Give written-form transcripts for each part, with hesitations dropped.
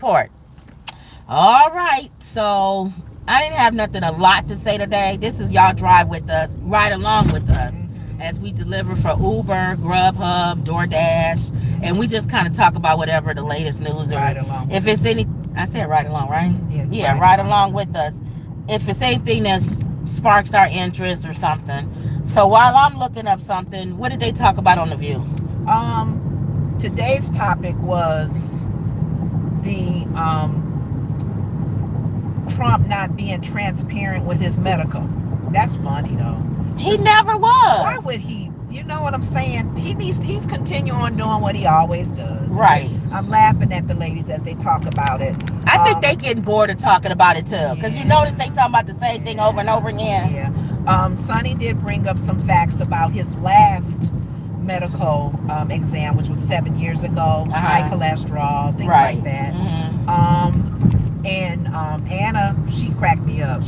report. All right, so I didn't have a lot to say today. This is y'all drive with us, ride along with us as we deliver for Uber, Grubhub, DoorDash, and we just kind of talk about whatever the latest news or if it's any. I said ride along, right? Yeah, ride along with us. If it's anything that sparks our interest or something. So while I'm looking up something, what did they talk about on The View? Today's topic was the Trump not being transparent with his medical. That's funny though. He never was. Why would he? You know what I'm saying? He's continuing on doing what he always does. Right. I'm laughing at the ladies as they talk about it. I think they getting bored of talking about it too. Because you notice they talking about the same thing over and over again. Yeah. Sonny did bring up some facts about his last medical exam, which was 7 years ago. High cholesterol, things like that. And Anna, she cracked me up.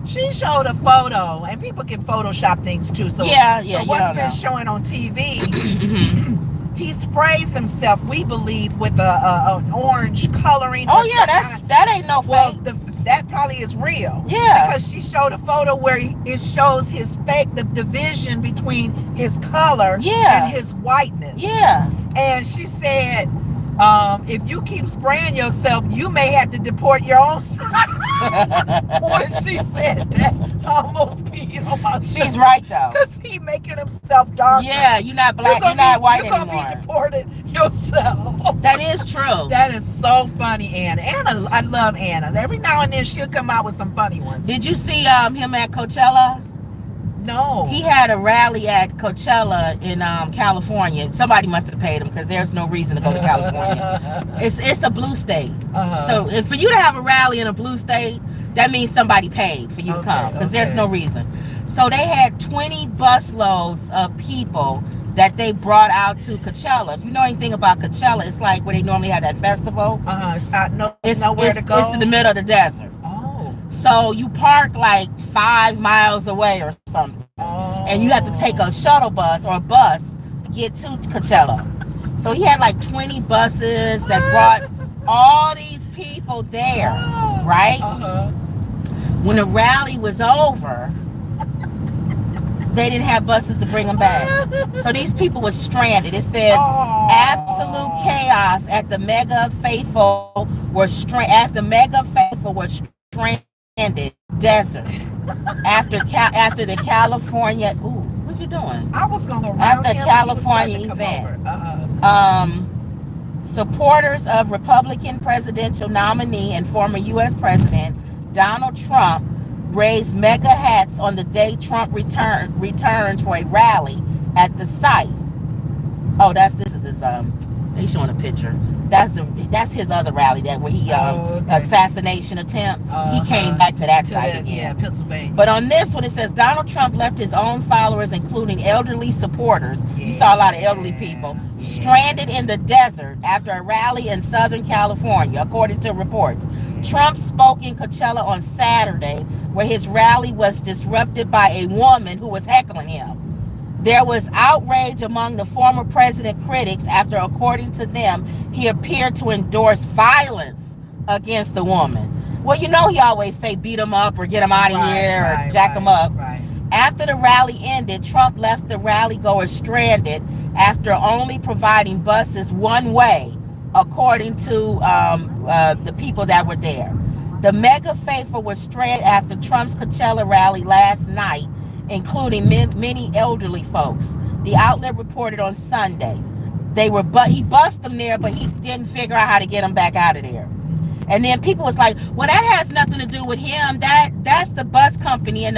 She showed a photo, and people can Photoshop things too. So what's been showing on TV? He sprays himself, we believe, with an orange coloring. Oh yeah, that ain't no fake. Well, that probably is real. Yeah. Because she showed a photo where it shows his fake, the division between his color and his whiteness. Yeah. And she said, if you keep spraying yourself, you may have to deport your own son. When she said that, I almost peed on myself. She's right though. Because he making himself darker. Yeah, you're not black, you're not white anymore. You're going to be deported yourself. That is true. That is so funny, Anna. I love Anna. Every now and then she'll come out with some funny ones. Did you see him at Coachella? No. He had a rally at Coachella in California. Somebody must have paid him because there's no reason to go to California. It's a blue state. So for you to have a rally in a blue state, that means somebody paid for you to come because there's no reason. So they had 20 busloads of people that they brought out to Coachella. If you know anything about Coachella, it's like where they normally have that festival. It's nowhere to go. It's in the middle of the desert. So you park like 5 miles away or something. And you have to take a shuttle bus or a bus to get to Coachella. So he had like 20 buses that brought all these people there, right? When the rally was over, they didn't have buses to bring them back. So these people were stranded. It says absolute chaos at the Mega Faithful were stranded desert after the California. Ooh, what you doing? I was gonna go around after California event. Supporters of Republican presidential nominee and former U.S. President Donald Trump raised mega hats on the day Trump returns for a rally at the site. Oh, this is his they showing a picture. That's his other rally where he assassination attempt. He came back to that site again. Yeah, Pennsylvania. But on this one it says Donald Trump left his own followers, including elderly supporters. You saw a lot of elderly people stranded in the desert after a rally in Southern California, according to reports. Trump spoke in Coachella on Saturday, where his rally was disrupted by a woman who was heckling him. There was outrage among the former president critics after, according to them, he appeared to endorse violence against the woman. Well, you know he always say beat him up or get him out of here or jack him up. After the rally ended, Trump left the rally goers stranded after only providing buses one way, according to the people that were there. The mega faithful were stranded after Trump's Coachella rally last night, including many elderly folks. The outlet reported on Sunday. He bussed them there, but he didn't figure out how to get them back out of there. And then people was like, well, that has nothing to do with him. That's the bus company. And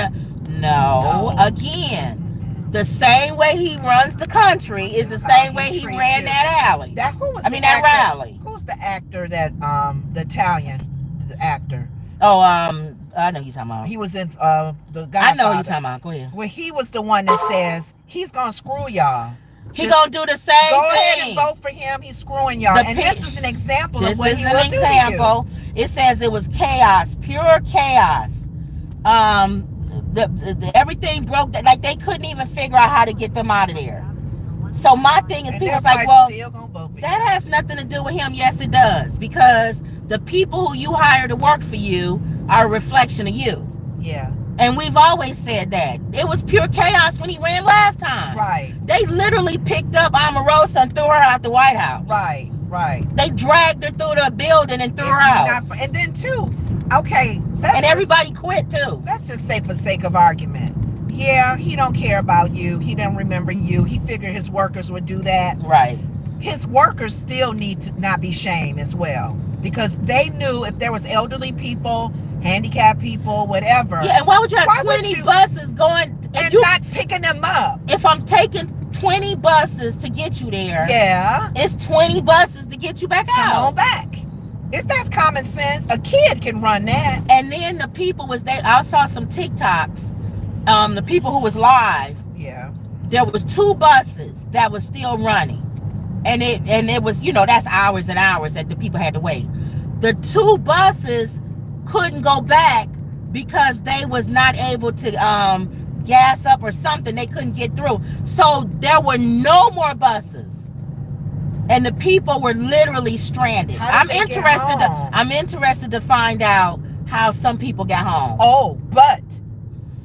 again, the same way he runs the country is the same way he ran that alley. That rally. Who's the actor that the Italian actor? Oh, I know who you're talking about. He was in the Godfather. I know who you're talking about. Go ahead. Well, he was the one that says he's gonna screw y'all. He gonna do the same thing. Go ahead and vote for him. He's screwing y'all. And this is an example of what he will do to you. This is an example. It says it was chaos, pure chaos. Everything broke. Like they couldn't even figure out how to get them out of there. So my thing is, people's like, well, that has nothing to do with him. Yes, it does, because the people who you hire to work for you are a reflection of you. Yeah. And we've always said that. It was pure chaos when he ran last time. Right. They literally picked up Omarosa and threw her out the White House. Right. They dragged her through the building and threw her out. And then too, okay. And everybody quit too. Let's just say, for sake of argument, yeah, he don't care about you. He don't remember you. He figured his workers would do that. Right. His workers still need to not be shamed as well, because they knew if there was elderly people, handicapped people, whatever. Yeah, and why would you have 20 buses going and not picking them up? If I'm taking 20 buses to get you there, yeah, it's 20 buses to get you back out. Come on back. That's common sense. A kid can run that. And then the people I saw some TikToks. The people who was live. Yeah. There was 2 buses that was still running, and it was, that's hours and hours that the people had to wait. The 2 buses couldn't go back because they was not able to gas up or something. They couldn't get through, so there were no more buses, and the people were literally stranded. I'm interested to find out how some people got home. Oh, but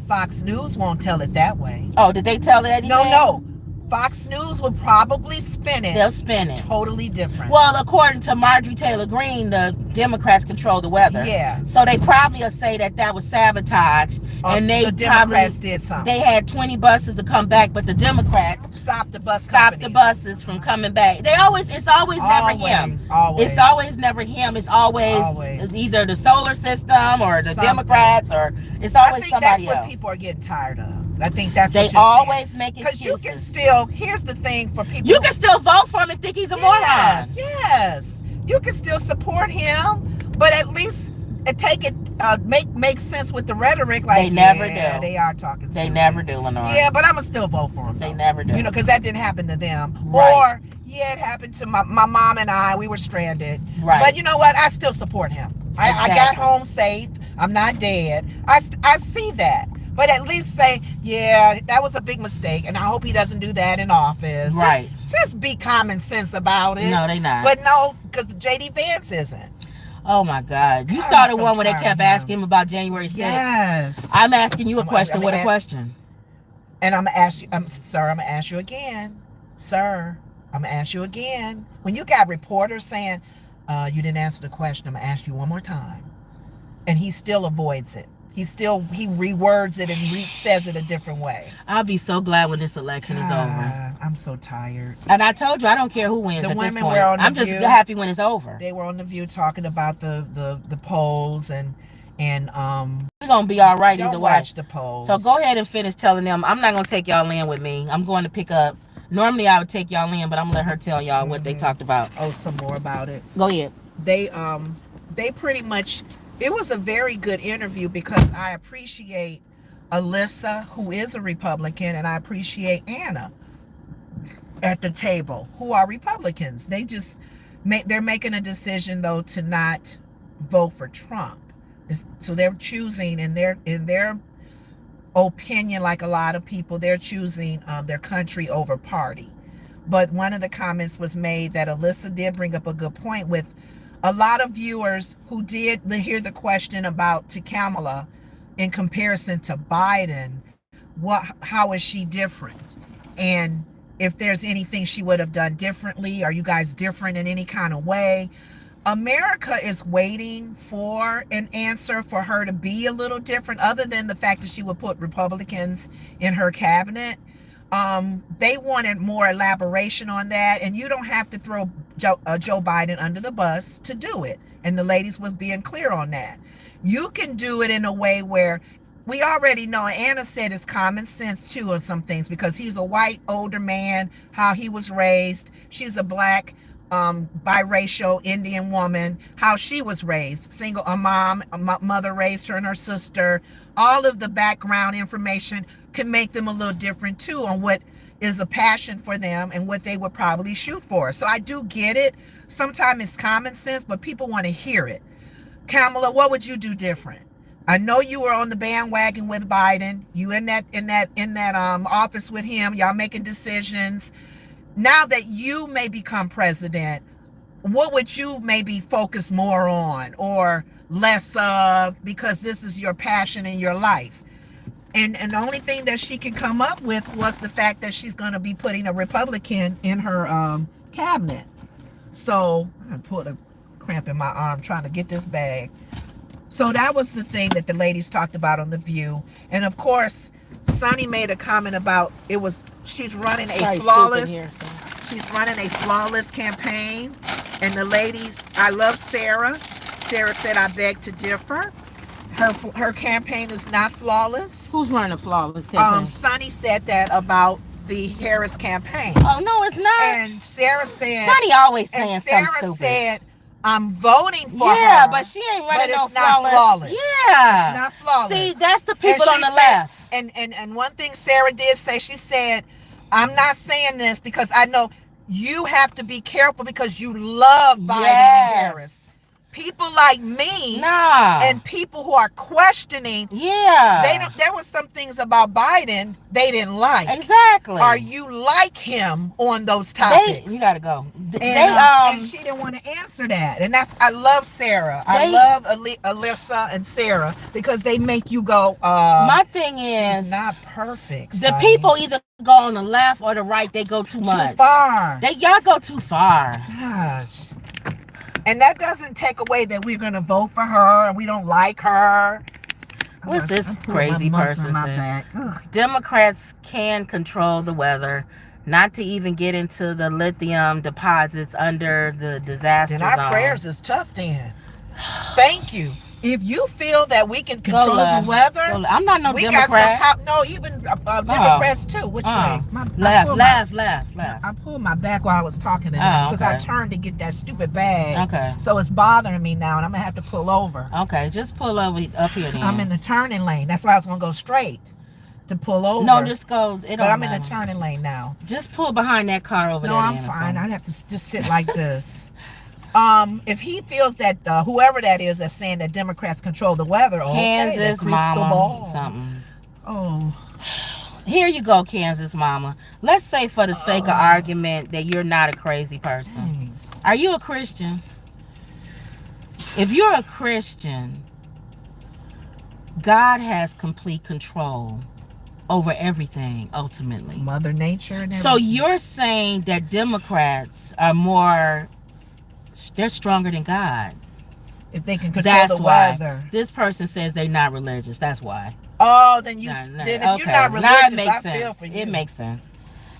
Fox News won't tell it that way. Oh, did they tell it anything? No. Fox News would probably spin it. They'll spin it. Totally different. Well, according to Marjorie Taylor Greene, the Democrats control the weather. Yeah. So they probably will say that was sabotage. And the Democrats did something. They had 20 buses to come back, but the Democrats stopped the buses from coming back. It's always never him. It's always never him. It's always. It's either the solar system or the Democrats, or it's always somebody else. That's what people are getting tired of. I think that's what they always make excuses. Because you can still, here's the thing for people. You can still vote for him and think he's a moron. Yes. You can still support him, but at least take it, make sense with the rhetoric. Like, they never do. They are talking. They never do, Lenore. Yeah, but I'm gonna still vote for him. They never do. Because that didn't happen to them. Right. Or it happened to my mom and I. We were stranded. Right. But you know what? I still support him. I got home safe. I'm not dead. I see that. But at least say, yeah, that was a big mistake, and I hope he doesn't do that in office. Right. Just be common sense about it. No, they not. But no, because J.D. Vance isn't. Oh, my God. You saw the one where they kept asking him about January 6th. Yes. I'm asking you a question. What a question. And I'm going to ask you, sir, I'm going to ask you again. Sir, I'm going to ask you again. When you got reporters saying, you didn't answer the question, I'm going to ask you one more time. And he still avoids it. He rewords it and says it a different way. I'll be so glad when this election is over. I'm so tired. And I told you, I don't care who wins at this point. I'm just happy when it's over. They were on The View talking about the polls and we're gonna be all right either way. Watch the polls. So go ahead and finish telling them. I'm not gonna take y'all in with me. I'm going to pick up. Normally I would take y'all in, but I'm gonna let her tell y'all what they talked about. Oh, some more about it. Go ahead. They pretty much. It was a very good interview because I appreciate Alyssa, who is a Republican, and I appreciate Anna at the table, who are Republicans. They're making a decision though to not vote for Trump. So they're choosing in their opinion, like a lot of people, they're choosing their country over party. But one of the comments was made that Alyssa did bring up a good point with a lot of viewers who did hear the question to Kamala in comparison to Biden, how is she different? And if there's anything she would have done differently, are you guys different in any kind of way? America is waiting for an answer for her to be a little different, other than the fact that she would put Republicans in her cabinet. They wanted more elaboration on that, and you don't have to throw Joe Biden under the bus to do it. And the ladies was being clear on that. You can do it in a way where we already know, Anna said it's common sense too on some things, because he's a white older man, how he was raised. She's a black biracial Indian woman, how she was raised, single, a mother raised her and her sister. All of the background information can make them a little different too on what is a passion for them and what they would probably shoot for. So I do get it. Sometimes it's common sense, but people want to hear it. Kamala, what would you do different? I know you were on the bandwagon with Biden. You in that office with him. Y'all making decisions. now that you may become president, what would you maybe focus more on or less of, because this is your passion in your life? And the only thing that she could come up with was the fact that she's going to be putting a Republican in her cabinet. So I put a cramp in my arm trying to get this bag. So that was the thing that the ladies talked about on The View. And of course, Sonny made a comment about she's running a flawless campaign. And the ladies, I love Sarah. Sarah said, I beg to differ. Her campaign is not flawless. Who's running a flawless campaign? Sonny said that about the Harris campaign. Oh, no, it's not. And Sarah said... Sonny always saying something stupid. Sarah said, I'm voting for her. Yeah, but she ain't running no flawless. Yeah. It's not flawless. See, that's the people on the left. And one thing Sarah did say, she said, I'm not saying this because I know you have to be careful because you love Biden and Harris. People like me and people who are questioning, there were some things about Biden they didn't like. Exactly. Or you like him on those topics. You gotta go. And she didn't want to answer that. And I love Sarah. I love Alyssa and Sarah because they make you go, my thing is, she's not perfect. The people either go on the left or the right, they go too much. Too far. Y'all go too far. Gosh. And that doesn't take away that we're going to vote for her and we don't like her. What's this crazy person say? Democrats can control the weather, not to even get into the lithium deposits under the disaster zone. Then our prayers is tough then. Thank you. If you feel that we can control the weather, I'm not no Democrat. Even Democrats too. Which way? Left. I pulled my back while I was talking to them because I turned to get that stupid bag. Okay. So it's bothering me now, and I'm gonna have to pull over. Okay, just pull over up here. Then. I'm in the turning lane. That's why I was gonna go straight to pull over. No, just go. But I'm in the turning lane now. Just pull behind that car over there. No, I'm fine. I'd have to just sit like this. If he feels that whoever that is that's saying that Democrats control the weather, Kansas mama, something. Oh, here you go, Kansas mama. Let's say for the sake of argument that you're not a crazy person. Dang. Are you a Christian? If you're a Christian, God has complete control over everything ultimately. Mother Nature and everything. So you're saying that Democrats are they're stronger than God. If they can control the weather. This person says they're not religious. That's why. Oh, then if you're not religious, now it makes sense. Feel for you. It makes sense.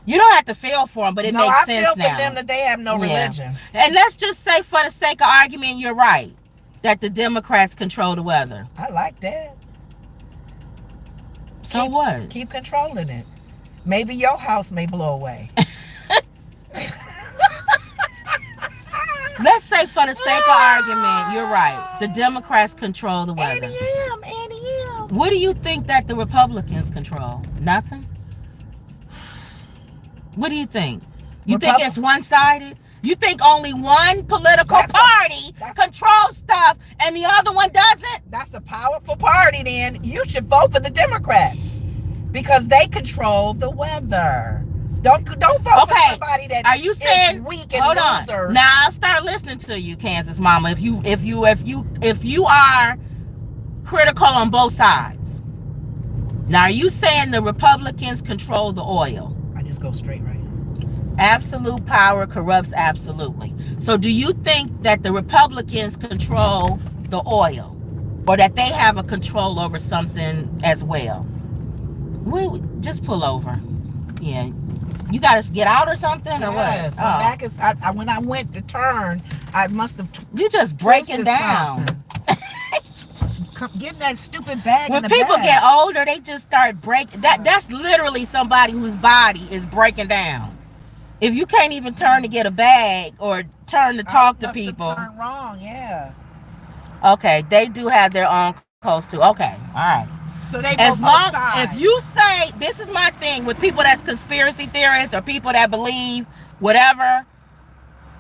You don't have to feel for them, but it makes sense now. I feel for them that they have no religion. And let's just say, for the sake of argument, you're right, that the Democrats control the weather. I like that. So what? Keep controlling it. Maybe your house may blow away. Let's say for the sake of argument, you're right. The Democrats control the weather. And What do you think that the Republicans control? Nothing? What do you think? You think it's one-sided? You think only one political party controls stuff and the other one doesn't? That's a powerful party then. You should vote for the Democrats because they control the weather. Don't vote for somebody that are you saying, is weak and loser. Now I'll start listening to you, Kansas mama. If you are critical on both sides. Now are you saying the Republicans control the oil? I just go straight right. Absolute power corrupts absolutely. So do you think that the Republicans control the oil, or that they have a control over something as well? Just pull over. Yeah. You got to get out or something, or what? Yes, my back is. When I went to turn, I must have. You just breaking down. Get that stupid bag. When people get older, they just start breaking. That's literally somebody whose body is breaking down. If you can't even turn to get a bag or turn to talk to people. Turn wrong, yeah. Okay, they do have their own coast too. Okay, all right. So they go both sides. If you say, this is my thing with people that's conspiracy theorists or people that believe whatever,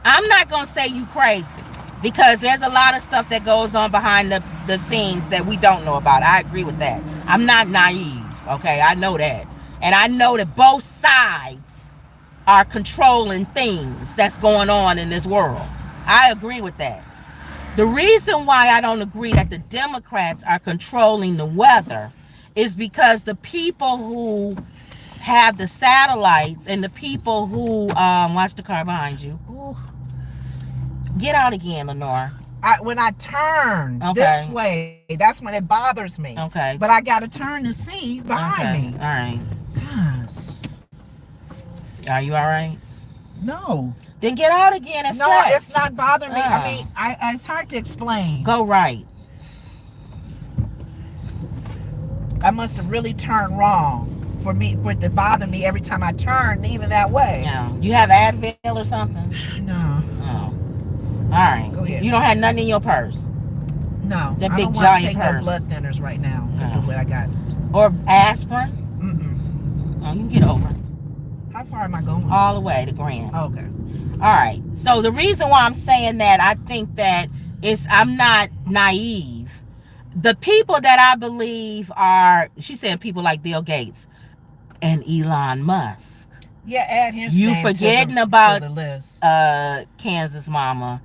I'm not going to say you crazy because there's a lot of stuff that goes on behind the scenes that we don't know about. I agree with that. I'm not naive, okay? I know that. And I know that both sides are controlling things that's going on in this world. I agree with that. The reason why I don't agree that the Democrats are controlling the weather is because the people who have the satellites and the people who watch the car behind you. Ooh. Get out again, Lenore. When I turn this way, that's when it bothers me. Okay. But I got to turn to see behind me. All right. Yes. Are you all right? No. Then get out again and stretch. No, it's not bothering me. I mean, it's hard to explain. Go right. I must have really turned wrong for it to bother me every time I turn, even that way. Yeah. You have Advil or something? No. Oh. All right. Go ahead. You don't have nothing in your purse? No. That I big don't giant take purse. No blood thinners right now because of what I got. Or aspirin? Mm-mm. Oh, you can get over. How far am I going? All the way to Grand. Oh, okay. All right. So the reason why I'm saying that, I think that I'm not naive. The people that I believe are, she's saying people like Bill Gates and Elon Musk. Yeah, add his You name forgetting to about the list. Kansas mama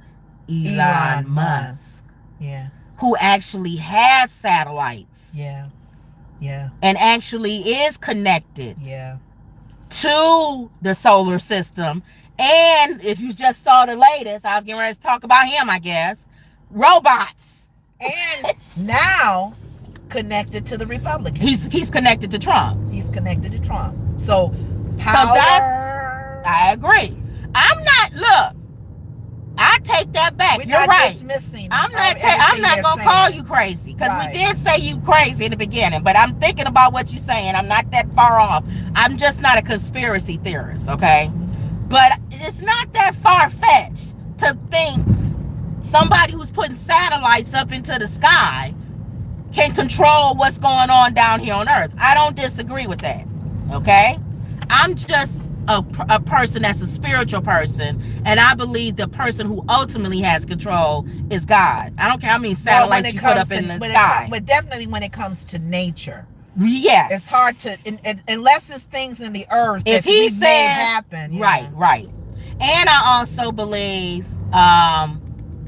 Elon Musk. Yeah. Who actually has satellites. Yeah. Yeah. And actually is connected. Yeah. To the solar system. And if you just saw the latest, I was getting ready to talk about him, I guess. Robots. And now connected to the Republicans. He's connected to Trump. He's connected to Trump. So power. I agree. Look, I take that back. You're right. I'm not gonna call you crazy because we did say you crazy in the beginning, but I'm thinking about what you're saying. I'm not that far off. I'm just not a conspiracy theorist, okay? But it's not that far-fetched to think somebody who's putting satellites up into the sky can control what's going on down here on Earth. I don't disagree with that, okay? I'm just a person that's a spiritual person, and I believe the person who ultimately has control is God. I don't care how many satellites you put up in the sky. But definitely when it comes to nature. Yes. It's hard to, unless it's things in the earth if he says, made happen. Yeah. Right. And I also believe,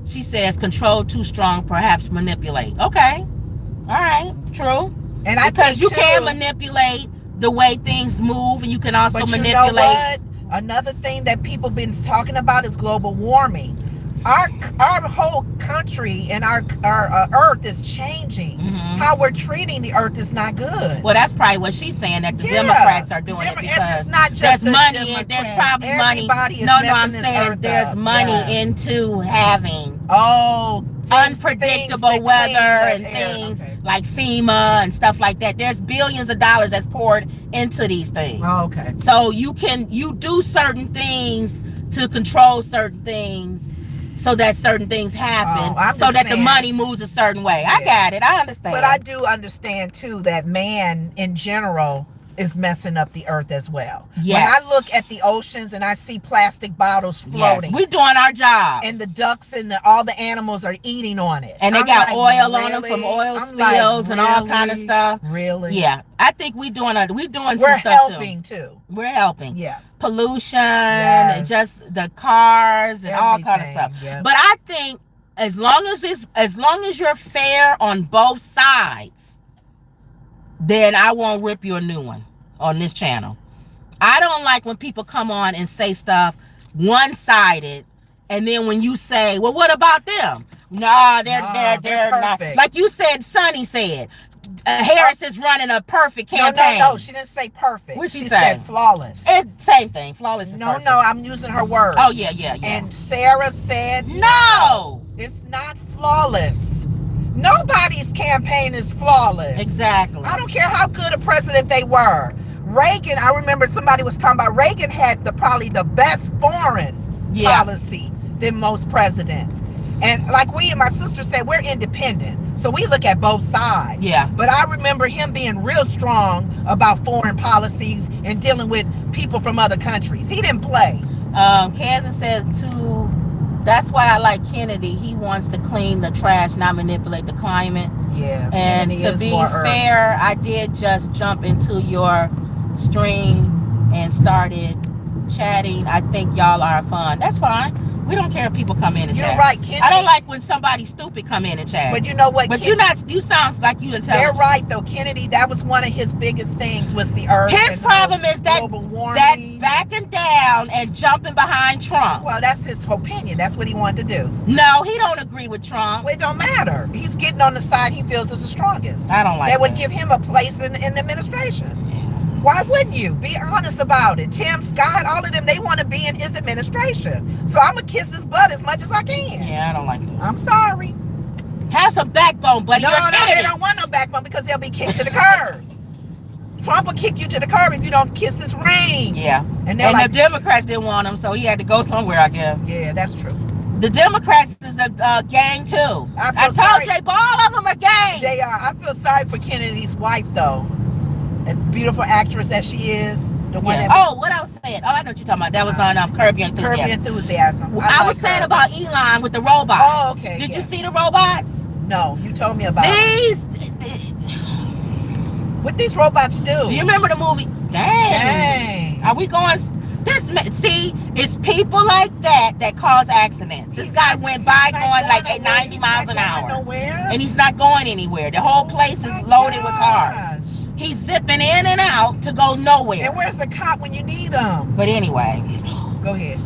she says, control too strong, perhaps manipulate. Okay. All right. True. And because you can manipulate the way things move, and you can also manipulate. You know what? Another thing that people been talking about is global warming. Our whole country and our earth is changing. Mm-hmm. How we're treating the earth is not good. Well, that's probably what she's saying, that the Democrats are doing it because it's not just there's money and there's probably money. No, I'm saying there's money into having unpredictable weather and things like FEMA and stuff like that. There's billions of dollars that's poured into these things. Oh, okay. So you do certain things to control certain things so that certain things happen, so that the money moves a certain way. Yeah. I got it. I understand. But I do understand too that man in general is messing up the earth as well. Yes. When I look at the oceans and I see plastic bottles floating. Yes. We're doing our job. And the ducks and all the animals are eating on it. And they got oil on them from oil spills and all kind of stuff. Really? Yeah. I think we're doing some stuff too. We're helping too. We're helping. Yeah. Pollution, and just the cars and all kind of stuff. Yep. But I think as long as you're fair on both sides, then I won't rip you a new one on this channel. I don't like when people come on and say stuff one-sided, and then when you say, well, what about them? No, they're not. Like you said, Sonny said, Harris is running a perfect campaign. No, she didn't say perfect. What she said flawless. It's same thing. Flawless is perfect. No, I'm using her words. Oh, yeah. And Sarah said, no, it's not flawless. Nobody's campaign is flawless. Exactly. I don't care how good a president they were. Reagan, I remember somebody was talking about Reagan had probably the best foreign policy than most presidents. And like my sister said, we're independent. So we look at both sides. Yeah. But I remember him being real strong about foreign policies and dealing with people from other countries. He didn't play. Kansas said too, that's why I like Kennedy. He wants to clean the trash, not manipulate the climate. Yeah. And to be fair, I did just jump into your stream and started chatting. I think y'all are fun. That's fine. We don't care if people come in and chat. You're right, Kennedy. I don't like when somebody stupid come in and chat. But you know what? But you sound like you intelligent. They're right, though, Kennedy. That was one of his biggest things was the earth. His problem is that backing down and jumping behind Trump. Well, that's his opinion. That's what he wanted to do. No, he don't agree with Trump. Well, it don't matter. He's getting on the side he feels is the strongest. I don't like that. That would give him a place in the administration. Yeah. Why wouldn't you? Be honest about it. Tim Scott, all of them, they want to be in his administration. So I'm going to kiss his butt as much as I can. Yeah, I don't like that. I'm sorry. Have some backbone, buddy. No, they don't want no backbone because they'll be kicked to the curb. Trump will kick you to the curb if you don't kiss his ring. Yeah. And the Democrats didn't want him, so he had to go somewhere, I guess. Yeah, that's true. The Democrats is a gang, too. I told you, all of them are gangs. They are. I feel sorry for Kennedy's wife, though. As beautiful actress as she is, the one that. Oh, what I was saying. Oh, I know what you're talking about. That was on Curb Your Enthusiasm. Curb Your Enthusiasm. I was saying about Elon with the robots. Oh, okay. Did you see the robots? No, you told me about these. What these robots do? Do you remember the movie? Dang. Are we going? See, it's people like that cause accidents. This guy went by going like 90 miles an hour. And he's not going anywhere. The whole place is loaded with cars. He's zipping in and out to go nowhere. And where's the cop when you need him? But anyway. Go ahead.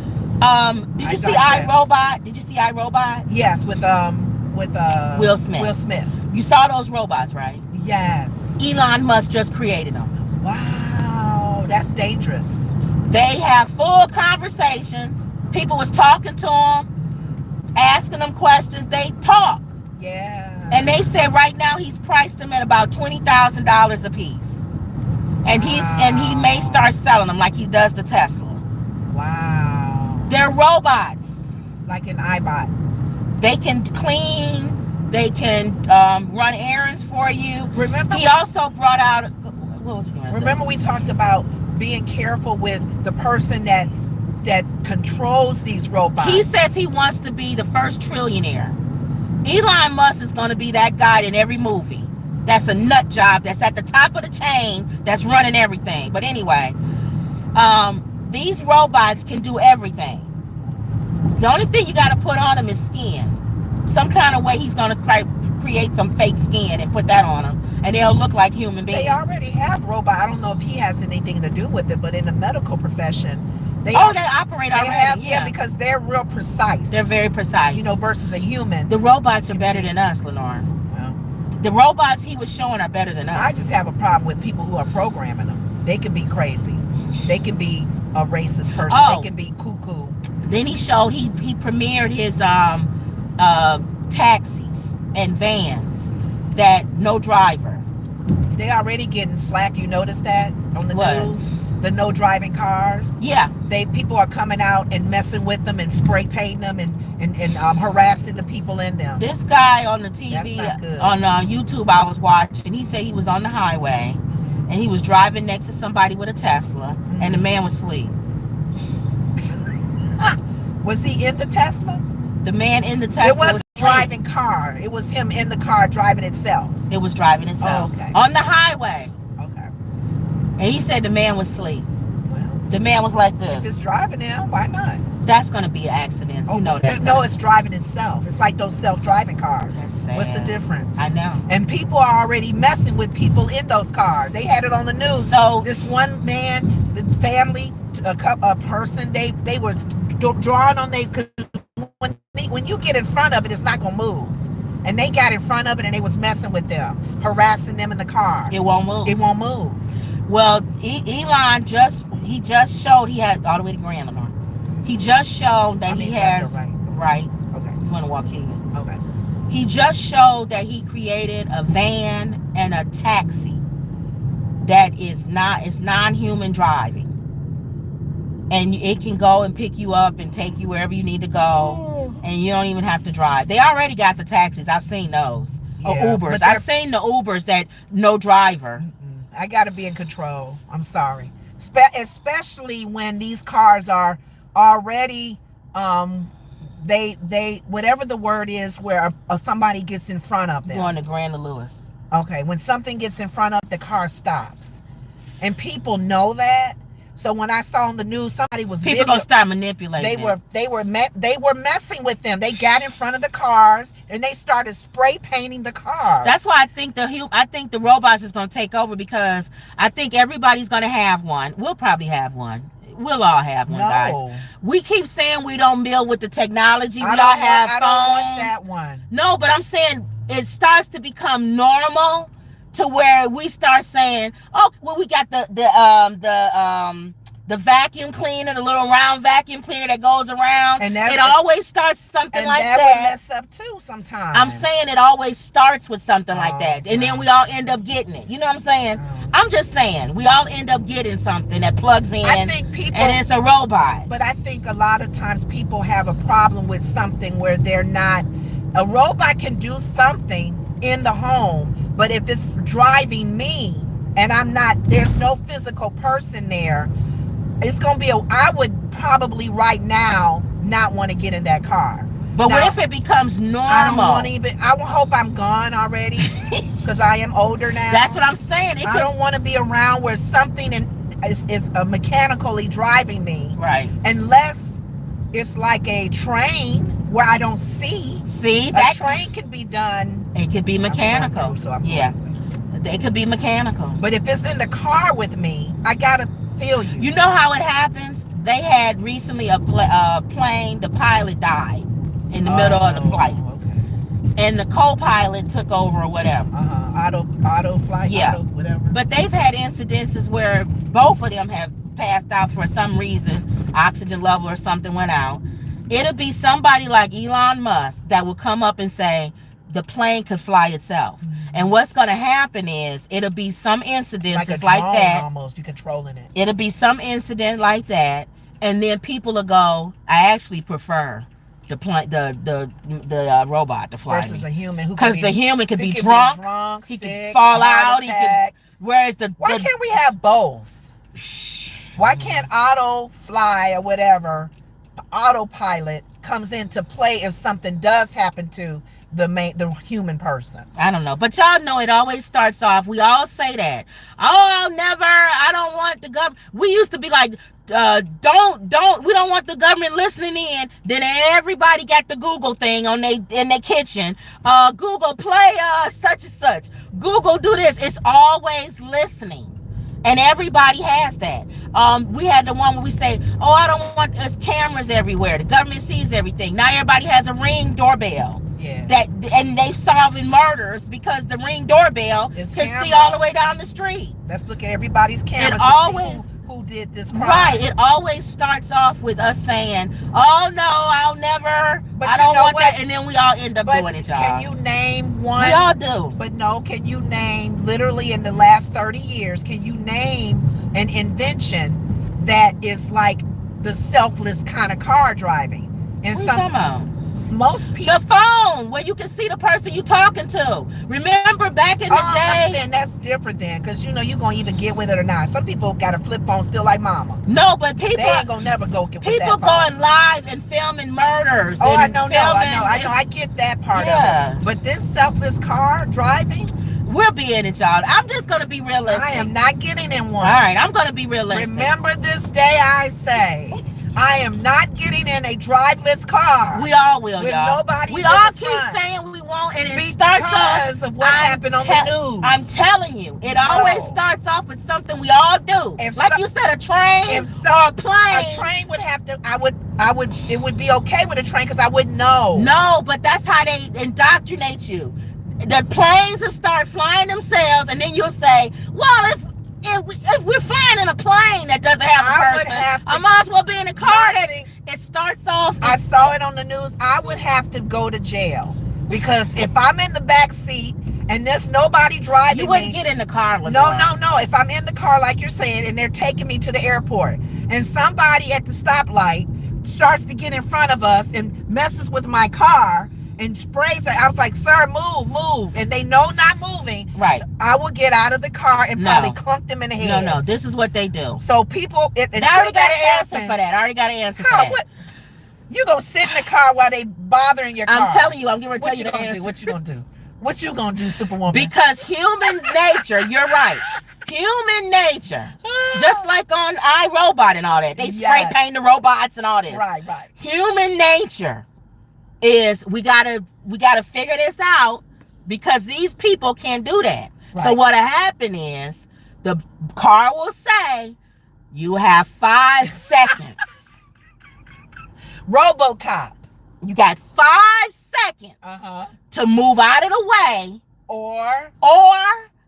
Did you see iRobot? Did you see iRobot? Yes, with Will Smith. Will Smith. You saw those robots, right? Yes. Elon Musk just created them. Wow, that's dangerous. They have full conversations. People was talking to them, asking them questions. They talk. Yeah. And they said right now he's priced them at about $20,000 a piece. And he may start selling them like he does the Tesla. Wow. They're robots. Like an iBot. They can clean. They can run errands for you. Remember, he also brought out. What was he going to say? Remember, we talked about being careful with the person that controls these robots. He says he wants to be the first trillionaire. Elon Musk is going to be that guy in every movie. That's a nut job. That's at the top of the chain. That's running everything. But anyway, these robots can do everything. The only thing you got to put on them is skin. Some kind of way he's going to create some fake skin and put that on them, and they'll look like human beings. They already have robots. I don't know if he has anything to do with it, but in the medical profession, they operate already. Yeah, because they're real precise. They're very precise. You know, versus a human. The robots are better than us, Lenore. Well, the robots he was showing are better than us. I just have a problem with people who are programming them. They can be crazy. They can be a racist person. They can be cuckoo. Then he premiered his taxis and vans that no driver. They already getting slack. You notice that on the news? The no driving cars. Yeah. People are coming out and messing with them and spray painting them and harassing the people in them. This guy on the TV on YouTube I was watching, he said he was on the highway and he was driving next to somebody with a Tesla and the man was asleep. Was he in the Tesla? The man in the Tesla. It wasn't a driving car. It was him in the car driving itself. It was driving itself. Oh, okay. On the highway. Okay. And he said the man was asleep. Well, the man was like this. If it's driving now, why not? That's going to be an accident. You know that. No, it's driving itself. It's like those self-driving cars. What's the difference? I know. And people are already messing with people in those cars. They had it on the news. So this one man, the family, a person, they were drawing on when you get in front of it, it's not gonna move. And they got in front of it and they was messing with them, harassing them in the car. It won't move. It won't move. Well, Elon just showed he had all the way to Grand Lamar. He just showed that he has right. Okay. You want to walk here? Okay. He just showed that he created a van and a taxi that is non-human driving. And it can go and pick you up and take you wherever you need to go. And you don't even have to drive. They already got the taxis. I've seen those. Or Ubers. I've seen the Ubers that no driver. I got to be in control. I'm sorry. Especially when these cars are already, they whatever the word is where somebody gets in front of them. Going to Grand Lewis. Okay. When something gets in front of the car stops. And people know that. So when I saw on the news somebody was people gonna start manipulating. They were messing with them. They got in front of the cars and they started spray painting the cars. That's why I think the robots is gonna take over, because I think everybody's gonna have one. We'll probably have one. We'll all have one, guys. We keep saying we don't deal with the technology. We all have phones. I don't want that one. No, but I'm saying it starts to become normal, to where we start saying, oh, well, we got the vacuum cleaner, the little round vacuum cleaner that goes around. And it always starts something like that. And that mess up too sometimes. I'm saying it always starts with something like that. And then we all end up getting it. You know what I'm saying? I'm just saying, we all end up getting something that plugs in, and it's a robot. But I think a lot of times people have a problem with something where they're not, a robot can do something in the home, but if it's driving me and I'm not, there's no physical person there, it's going to be I would probably right now not want to get in that car. But what if it becomes normal? I hope I'm gone already, because I am older now. That's what I'm saying. I don't want to be around where something is mechanically driving me. Right. Unless it's like a train where I don't see. That train could be done. It could be mechanical. It could be mechanical. But if it's in the car with me, I gotta feel you. You know how it happens? They had recently a plane. The pilot died in the middle of the flight. Okay. And the co-pilot took over or whatever. Auto flight. Yeah. Whatever. But they've had incidences where both of them have passed out for some reason. Oxygen level or something went out. It'll be somebody like Elon Musk that will come up and say the plane could fly itself. Mm-hmm. And what's going to happen is it'll be some incidences like that. Almost, you're controlling it. It'll be some incident like that, and then people will go, I actually prefer the robot to fly versus a human, because the human could be drunk, he could fall out, whereas why can't we have both? Why can't auto fly or whatever, autopilot comes into play if something does happen to the human person? I don't know, but y'all know it always starts off, we all say that, I don't want the government. We used to be like, we don't want the government listening in. Then everybody got the Google thing in their kitchen. Google play such and such. Google do this. It's always listening, and everybody has that. We had the one where we say, I don't want us cameras everywhere. The government sees everything. Now everybody has a Ring doorbell. Yeah. And they solving murders because the Ring doorbell can see all the way down the street. Let's look at everybody's cameras. It always who did this crime. Right. It always starts off with us saying, oh no, I'll never, but I don't want that, and then we all end up doing it, y'all. Can you name one? We all do. But no, can you name, literally in the last 30 years, can you name an invention that is like the selfless kind of car driving? And what are you talking about? Most people, the phone where you can see the person you talking to. Remember back in the day? I'm saying that's different then, because you're gonna either get with it or not. Some people got a flip phone still like mama. No, but people, they ain't gonna never go get people with that going live and filming murders. I know, I get that part of it. But this selfless car driving, we'll be in it, y'all. I'm just gonna be realistic. I am not getting in one. All right, I'm gonna be realistic. Remember this day, I say, I am not getting in a driveless car. We all will, with y'all. Nobody. We all keep saying we won't, and it starts off because of what happened on the news. I'm telling you, it always starts off with something we all do. Like you said, a train or a plane. A train would have to. It would be okay with a train because I wouldn't know. No, but that's how they indoctrinate you. The planes will start flying themselves, and then you'll say, well, if we're flying in a plane that doesn't have a person, I might as well be in a car that it starts off. I saw it on the news. I would have to go to jail because if I'm in the back seat and there's nobody driving, you wouldn't get in the car. No. If I'm in the car, like you're saying, and they're taking me to the airport, and somebody at the stoplight starts to get in front of us and messes with my car and sprays it. I was like, sir, move. And they know not moving. Right. I will get out of the car and probably clunk them in the head. No. This is what they do. So people, I already got an answer for that. What? You gonna sit in the car while they bothering your car? I'm telling you, I'm going to tell you the answer. What you gonna do? What you gonna do, Superwoman? Because human nature, you're right. Human nature Just like on iRobot and all that. They spray paint the robots and all this. Right. Human nature is we gotta figure this out because these people can't do that. Right. So what'll happen is the car will say, you have 5 seconds. RoboCop. You got 5 seconds to move out of the way, or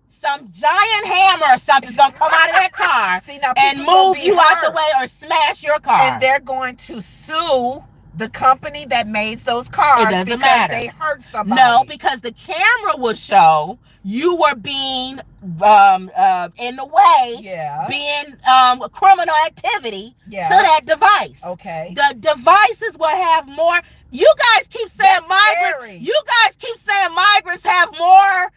some giant hammer or something's gonna come out of that car and move you out the way or smash your car. And they're going to sue the company that made those cars. It doesn't matter. They hurt somebody. No, because the camera will show you were being in the way, being criminal activity to that device. Okay. The devices will have more. You guys keep saying migrants. You guys keep saying migrants have more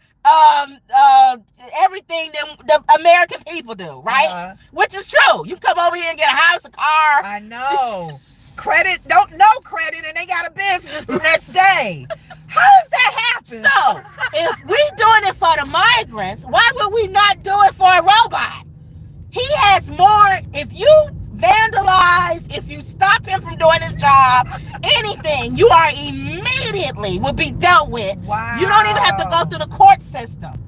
everything than the American people do, right? Which is true. You come over here and get a house, a car. I know. No credit, and they got a business the next day. How does that happen? So, if we doing it for the migrants, why would we not do it for a robot? He has more. If you vandalize, if you stop him from doing his job, anything, you are immediately will be dealt with. Wow. You don't even have to go through the court system.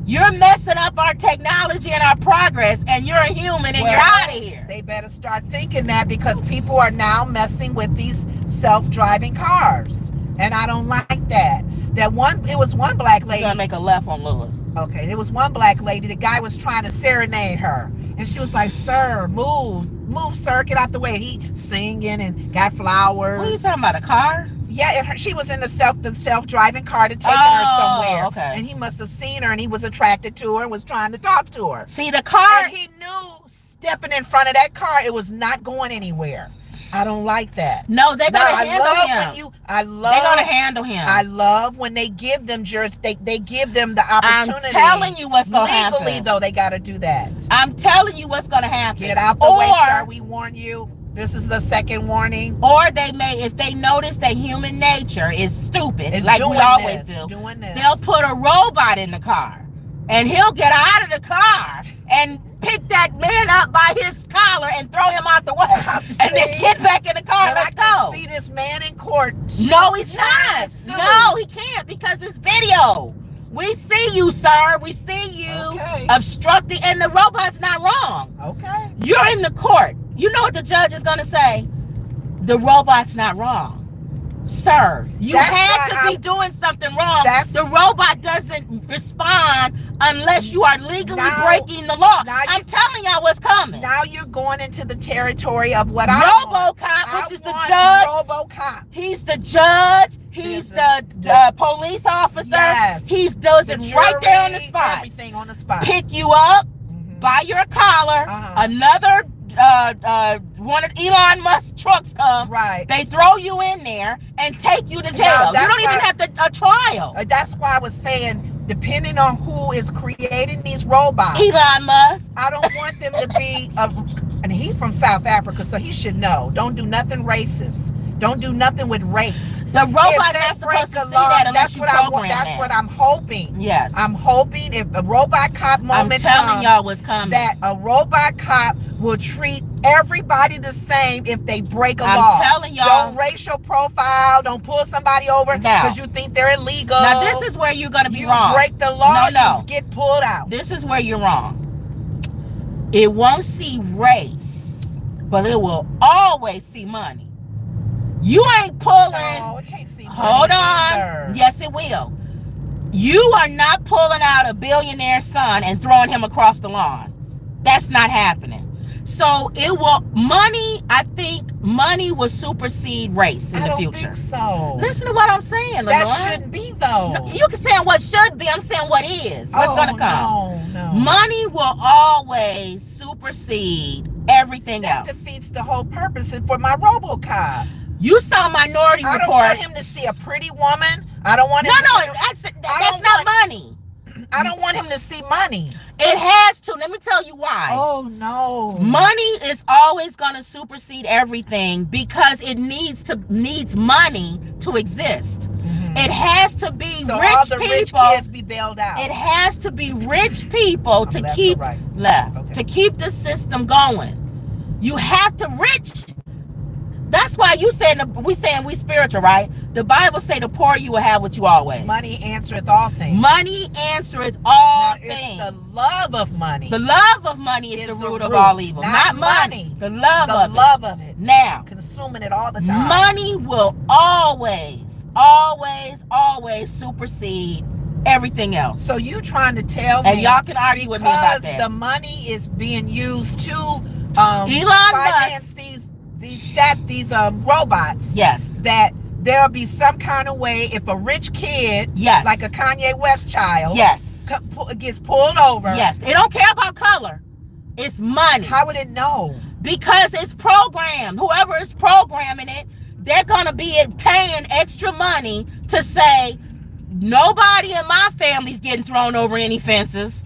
You're messing up our technology and our progress, and you're a human, and you're out of here. They better start thinking that, because people are now messing with these self-driving cars, and I don't like that. It was one black lady. You're gonna make a left on Lewis. Okay, it was one black lady. The guy was trying to serenade her, and she was like, "Sir, move, sir, get out the way." He singing and got flowers. What are you talking about? A car? Yeah, and she was in the self-driving car to taking her somewhere. Okay. And he must have seen her, and he was attracted to her and was trying to talk to her. See, the car. And he knew stepping in front of that car, it was not going anywhere. I don't like that. No, they're gonna handle him. They're gonna handle him. I love when they give them they give them the opportunity. I'm telling you what's gonna happen. Legally, though, they got to do that. I'm telling you what's gonna happen. Get out the way, sir. We warn you. This is the second warning. Or they may, if they notice that human nature is stupid, it's like we always do, they'll put a robot in the car, and he'll get out of the car and pick that man up by his collar and throw him out the way, and then get back in the car and let's go. See this man in court. No, he's not. No, he can't, because it's video. We see you, sir. We see you obstructing, and the robot's not wrong. Okay. You're in the court. You know what the judge is going to say? The robot's not wrong. Sir, you had to be doing something wrong. The robot doesn't respond unless you are legally breaking the law. I'm telling y'all what's coming. Now you're going into the territory of what RoboCop, which is the judge. RoboCop. He's the judge. He's the police officer. Yes. He does it right there on the spot. Everything on the spot. Pick you up by your collar. Another one of Elon Musk's trucks come. Right. They throw you in there and take you to jail. You don't even have a trial. That's why I was saying, depending on who is creating these robots. Elon Musk. I don't want them to be and he's from South Africa, so he should know. Don't do nothing racist. Don't do nothing with race. The robot not supposed to see that unless you program that. That's what I'm hoping. Yes. I'm hoping if a robot cop moment I'm telling y'all what's coming. That a robot cop will treat everybody the same if they break a law. I'm telling y'all. Don't racial profile. Don't pull somebody over because you think they're illegal. Now this is where you're going to be wrong. You break the law, you get pulled out. This is where you're wrong. It won't see race, but it will always see money. You ain't pulling. No, it can't see money. Hold on. Either. Yes, it will. You are not pulling out a billionaire's son and throwing him across the lawn. That's not happening. So it will, I think money will supersede race in the future. I don't think so. Listen to what I'm saying, Lenore. That shouldn't be, though. No, you can say what should be. I'm saying what is. What's going to come. No. Money will always supersede everything else. That defeats the whole purpose for my RoboCop. You saw Minority Report. I don't want him to see a pretty woman. I don't want him that's not money. I don't want him to see money. It has to. Let me tell you why. Oh, no. Money is always going to supersede everything because it needs money to exist. It has to be so rich all the people. Rich kids be bailed out. It has to be rich people to keep to keep the system going. You have to rich. That's why you saying we spiritual, right? The Bible say the poor you will have what you always. Money answereth all things. Money answereth all things. It's the love of money. The love of money is the root of all evil. Not money. The love of it. Now, consuming it all the time. Money will always, always, always supersede everything else. So you trying to tell me? And y'all can argue with me about that. Because the money is being used to Elon finance these robots. Yes. That there'll be some kind of way if a rich kid, yes, like a Kanye West child, yes, gets pulled over. Yes. They don't care about color. It's money. How would it know? Because it's programmed. Whoever is programming it, they're gonna be paying extra money to say nobody in my family's getting thrown over any fences.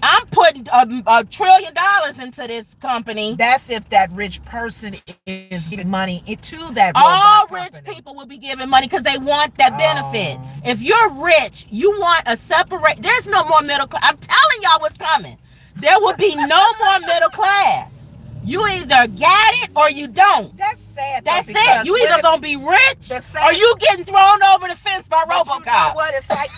I'm putting $1 trillion into this company. That's if that rich person is giving money into that. All rich people will be giving money because they want that benefit. If you're rich, you want a separate. There's no more middle class. I'm telling y'all what's coming. There will be no more middle class. You either got it or you don't. That's sad. That's it. You either gonna be rich or you getting thrown over the fence by RoboCop. You know what? It's like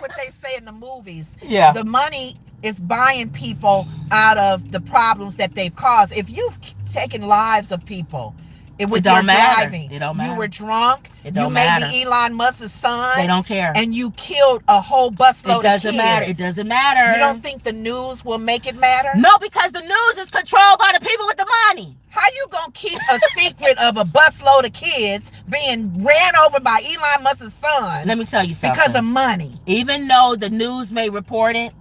what they say in the movies. Yeah. The money is buying people out of the problems that they've caused. If you've taken lives of people, it don't matter. Driving, it don't matter. You were drunk. It don't you matter. may be Elon Musk's son. They don't care. And you killed a whole busload of kids. It doesn't matter. It doesn't matter. You don't think the news will make it matter? No, because the news is controlled by the people with the money. How you gonna keep a secret of a busload of kids being ran over by Elon Musk's son? Let me tell you something. Because of money. Even though the news may report it,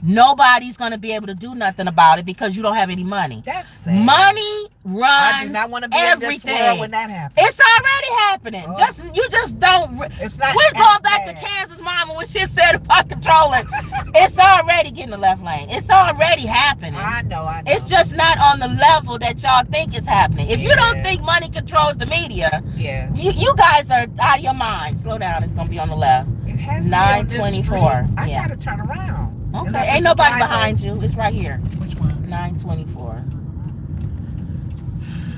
nobody's going to be able to do nothing about it because you don't have any money. That's sad. Money runs I do not want to be everything. In this world when that happens. It's already happening. You just don't. It's not. We're going back to Kansas mama when she said about controlling. It's already getting the left lane. It's already happening. I know. It's just not on the level that y'all think it's happening. If you don't think money controls the media, you guys are out of your mind. Slow down. It's going to be on the left. It has 924. I gotta turn around. Okay, ain't nobody behind you. It's right here. Which one? 924.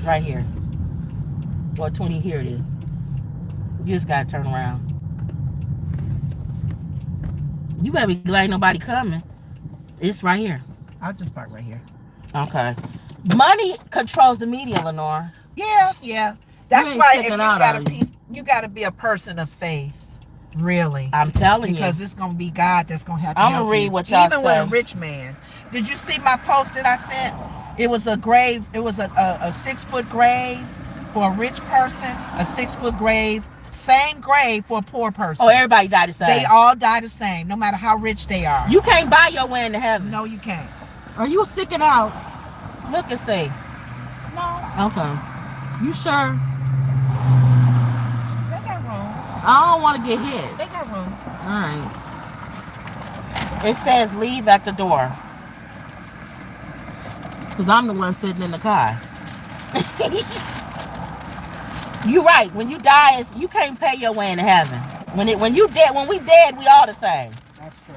Right here. Well, 20, here it is. You just gotta turn around. You better be glad ain't nobody coming. It's right here. I'll just park right here. Okay. Money controls the media, Lenore. Yeah. That's why if you gotta be a person of faith. Really, I'm telling you, because it's gonna be God that's gonna have to. I'm gonna read what y'all say. Even with a rich man. Did you see my post that I sent? It was a grave. It was a 6-foot grave for a rich person. A 6-foot grave. Same grave for a poor person. Oh, everybody died the same. They all die the same, no matter how rich they are. You can't buy your way into heaven. No, you can't. Are you sticking out? Look and see. No. Okay. You sure? I don't want to get hit. They got room. All right. It says leave at the door. Because I'm the one sitting in the car. You're right. When you die, you can't pay your way into heaven. When we dead, we all the same. That's true.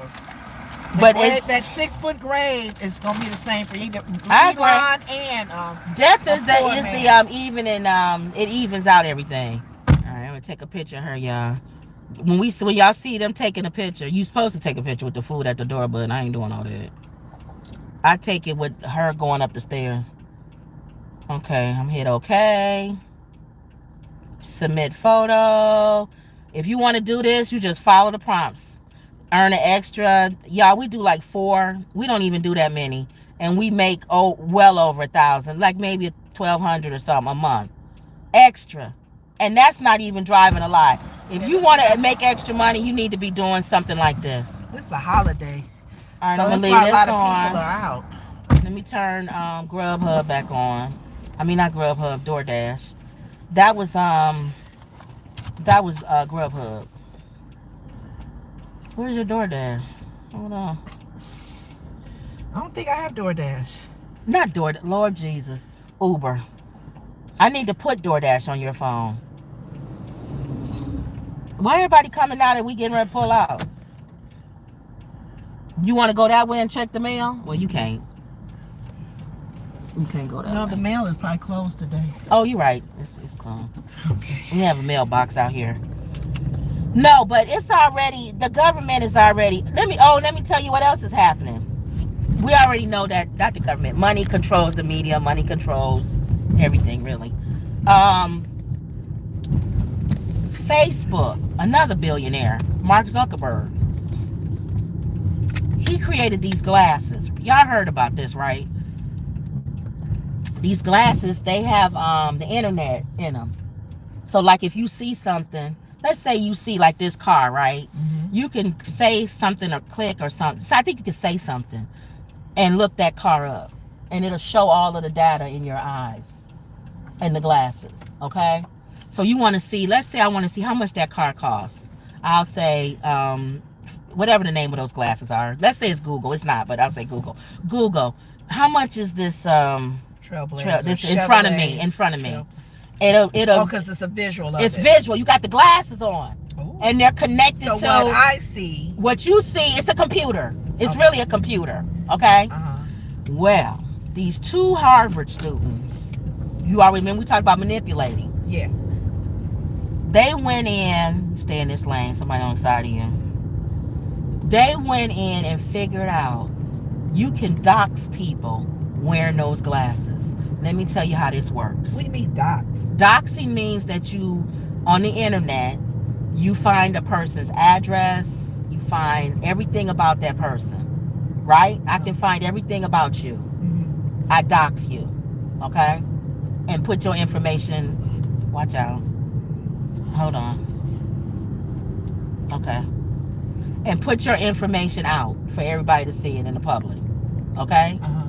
But that 6-foot grave is gonna be the same for either Elon and death is the evening. It evens out everything. I'm gonna take a picture of her, y'all. When y'all see them taking a picture, you supposed to take a picture with the food at the door, but I ain't doing all that. I take it with her going up the stairs. Okay, I'm hit okay. Submit photo. If you want to do this, you just follow the prompts. Earn an extra. Y'all, we do like 4. We don't even do that many. And we make well over 1,000, like maybe 1,200 or something a month. Extra. And that's not even driving a lot. If you want to make extra money, you need to be doing something like this. This is a holiday. All right, so I'm going to leave this a lot on. Of people are out. Let me turn Grubhub back on. I mean, not Grubhub, DoorDash. That was Grubhub. Where's your DoorDash? Hold on. I don't think I have DoorDash. Not DoorDash. Lord Jesus. Uber. I need to put DoorDash on your phone. Why everybody coming out and we getting ready to pull out? You want to go that way and check the mail? Well, you can't. You can't go that way. No, the mail is probably closed today. Oh, you're right. It's closed. Okay. We have a mailbox out here. No, but it's already, the government is already, let me tell you what else is happening. We already know that, not the government, money controls the media, money controls everything, really. Facebook, another billionaire, Mark Zuckerberg. He created these glasses. Y'all heard about this, right? These glasses, they have the internet in them. So like if you see something, let's say you see like this car, right? Mm-hmm. You can say something or click or something. So I think you can say something and look that car up. And it'll show all of the data in your eyes and the glasses, okay? So you want to see, let's say I want to see how much that car costs. I'll say, whatever the name of those glasses are. Let's say it's Google. It's not, but I'll say Google. Google, how much is this this in front of me? It'll because it's a visual of it's visual. You got the glasses on. Ooh. And they're connected to what I see. What you see, it's a computer. It's really a computer. Okay? Uh-huh. Well, these two Harvard students, you already remember we talked about manipulating. Yeah. They went in, stay in this lane, somebody on the side of you. They went in and figured out you can dox people wearing those glasses. Let me tell you how this works. What do you mean dox? Doxing means that you, on the internet, you find a person's address, you find everything about that person, right? I can find everything about you. Mm-hmm. I dox you, okay? And put your information, watch out. Hold on. Okay. And put your information out for everybody to see it in the public, okay? Uh-huh.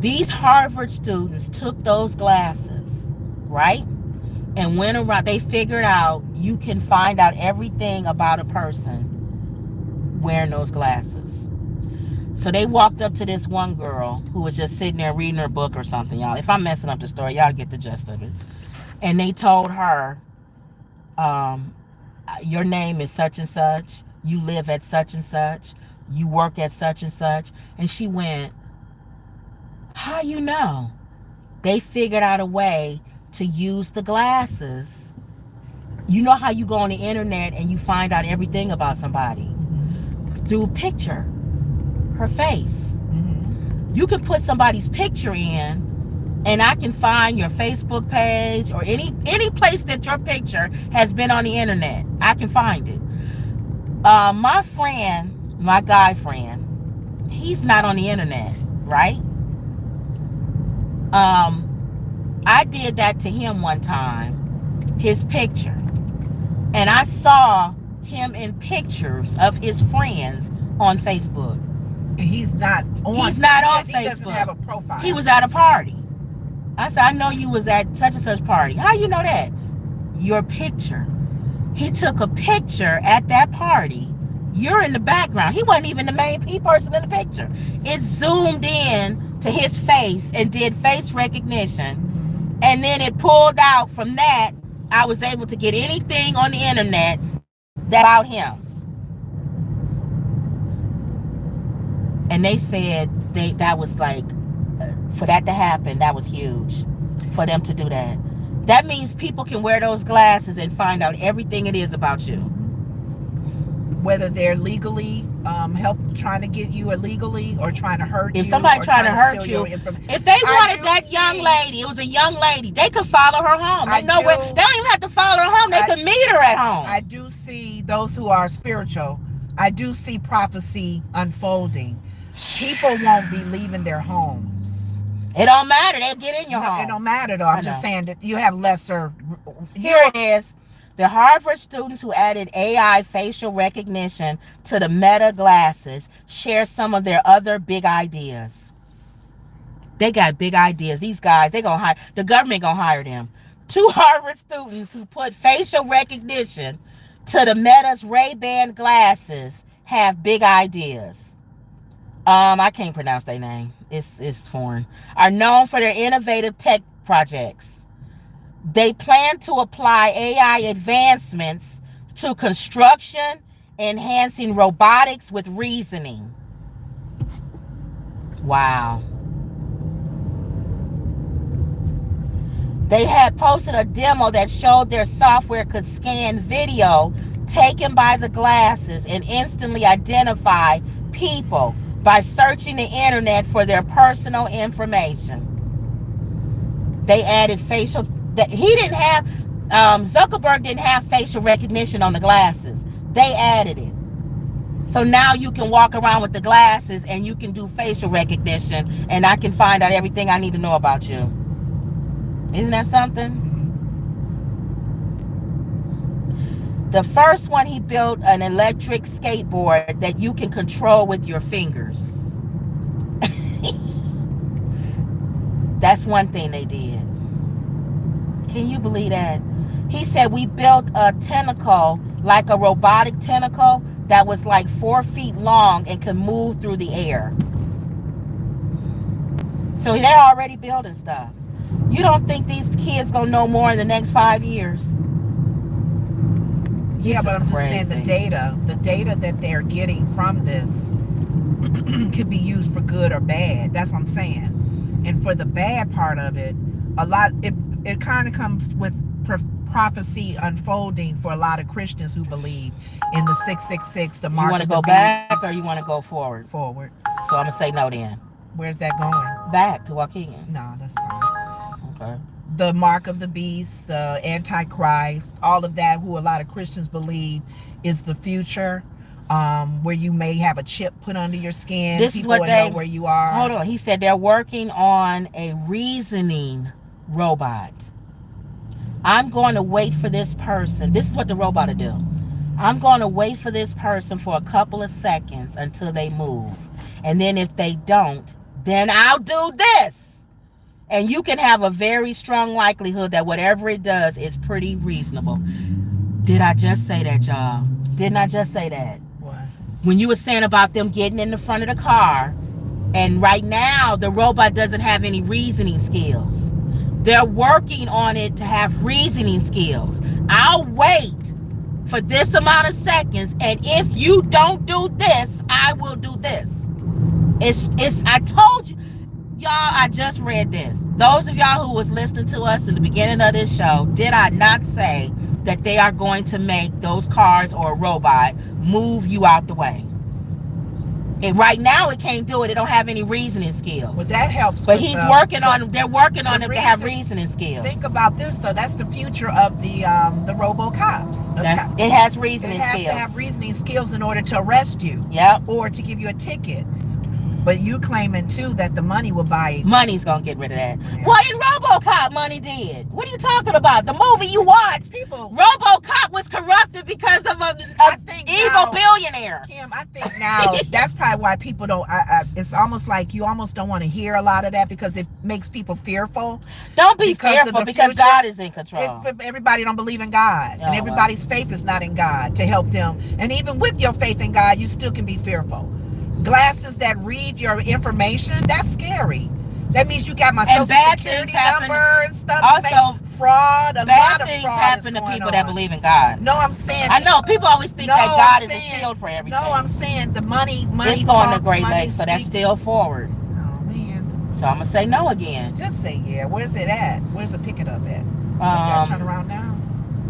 These Harvard students took those glasses, right? And went around, they figured out you can find out everything about a person wearing those glasses. So they walked up to this one girl who was just sitting there reading her book or something, y'all. If I'm messing up the story, y'all get the gist of it. And they told her, your name is such and such, you live at such and such, you work at such and such. And she went, how you know? They figured out a way to use the glasses. You know how you go on the internet and you find out everything about somebody? Mm-hmm. Through picture, her face. Mm-hmm. You can put somebody's picture in and I can find your Facebook page or any place that your picture has been on the internet. I can find it. My friend, my guy friend, he's not on the internet, right? I did that to him one time, his picture. And I saw him in pictures of his friends on Facebook. And he's not on Facebook. He doesn't have a profile. He was at a party. I said, I know you was at such and such party. How you know that? Your picture. He took a picture at that party. You're in the background. He wasn't even the main person in the picture. It zoomed in to his face and did face recognition. And then it pulled out from that. I was able to get anything on the internet about him. And they said that was like, for that to happen, that was huge. For them to do that. That means people can wear those glasses and find out everything it is about you. Whether they're legally trying to get you illegally or trying to hurt you. If somebody trying to hurt you, if they wanted that young lady, it was a young lady, they could follow her home. They know where. They don't even have to follow her home. They could meet her at home. I do see those who are spiritual. I do see prophecy unfolding. People won't be leaving their homes. It don't matter. They'll get in your home. It don't matter though. I'm just saying that you have lesser. Here it is. The Harvard students who added AI facial recognition to the Meta glasses share some of their other big ideas. They got big ideas. These guys, the government gonna hire them. 2 Harvard students who put facial recognition to the Meta's Ray-Ban glasses have big ideas. I can't pronounce their name. It's foreign. Are known for their innovative tech projects. They plan to apply AI advancements to construction, enhancing robotics with reasoning. Wow. They had posted a demo that showed their software could scan video taken by the glasses and instantly identify people by searching the internet for their personal information. They added facial, that he didn't have, Zuckerberg didn't have facial recognition on the glasses. They added it. So now you can walk around with the glasses and you can do facial recognition, and I can find out everything I need to know about you. Isn't that something? The first one, he built an electric skateboard that you can control with your fingers. That's one thing they did. Can you believe that? He said, we built a tentacle, like a robotic tentacle, that was like 4 feet long and could move through the air. So they're already building stuff. You don't think these kids gonna know more in the next 5 years? Yeah, but I'm just saying the data that they're getting from this could be used for good or bad. That's what I'm saying. And for the bad part of it, it kind of comes with prophecy unfolding for a lot of Christians who believe in the 666, the mark. You want to go back or you want to go forward? Forward. So I'm gonna say no then. Where's that going? Back to Joaquin. No, that's fine. Okay. The mark of the beast, the Antichrist, all of that, who a lot of Christians believe is the future, where you may have a chip put under your skin. This people is what they know where you are. Hold on. He said they're working on a reasoning robot. I'm going to wait for this person. This is what the robot will do. I'm going to wait for this person for a couple of seconds until they move. And then if they don't, then I'll do this. And you can have a very strong likelihood that whatever it does is pretty reasonable. Did I just say that, y'all? Didn't I just say that? What? When you were saying about them getting in the front of the car, and right now the robot doesn't have any reasoning skills. They're working on it to have reasoning skills. I'll wait for this amount of seconds, and if you don't do this, I will do this. I told you. Y'all, I just read this. Those of y'all who was listening to us in the beginning of this show, did I not say that they are going to make those cars or a robot move you out the way? And right now it can't do it. It don't have any reasoning skills. Well, that helps. But they're working on them to have reasoning skills. Think about this though. That's the future of the RoboCops. It has reasoning skills. It has to have reasoning skills in order to arrest you. Yep. Or to give you a ticket. But you claiming too that the money will buy it. Money's gonna get rid of that. Yeah. Well, in RoboCop, money did. What are you talking about? The movie you watched, RoboCop was corrupted because of an evil billionaire. Kim, I think now that's probably why people don't. It's almost like you almost don't want to hear a lot of that because it makes people fearful. Don't be fearful because God is in control. Everybody don't believe in God, and everybody's faith is not in God to help them. And even with your faith in God, you still can be fearful. Glasses that read your information, that's scary. That means you got my social security number and stuff. Also, fraud. Bad things happen to people that believe in God. No, I'm saying. I know people always think that God is a shield for everything. No, I'm saying the money. It's going to Great Lakes, so that's still forward. Oh man. So I'm gonna say no again. Just say yeah. Where's it at? Where's the pick it up at? Turn around now.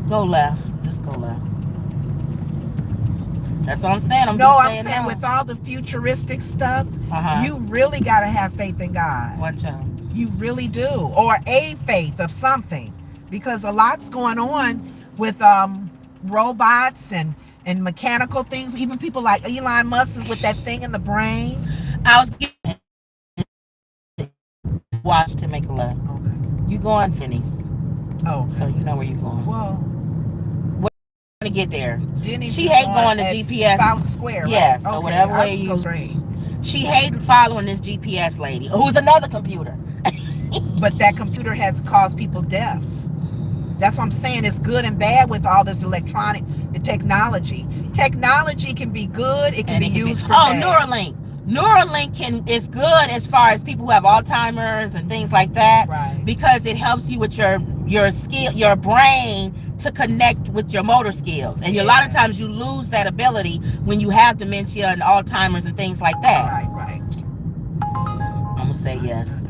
Go left. Just go left. That's what I'm saying. I'm saying with all the futuristic stuff, you really got to have faith in God. Watch out. You really do. Or a faith of something. Because a lot's going on with robots and mechanical things. Even people like Elon Musk is with that thing in the brain. I was getting watch to make a left. Okay. You going to Denny's. Oh. Okay. So you know where you're going. Well. To get there. Denny's she hate going to GPS. Fountain Square, right? Yeah, so whatever way you. She hated following this GPS lady, who's another computer. But that computer has caused people deaf. That's what I'm saying. It's good and bad with all this electronic technology. Technology can be good. It can be used for bad. Neuralink. Neuralink is good as far as people who have Alzheimer's and things like that. Right. Because it helps you with your skill, your brain to connect with your motor skills. And a lot of times you lose that ability when you have dementia and Alzheimer's and things like that. Right. I'm gonna say yes.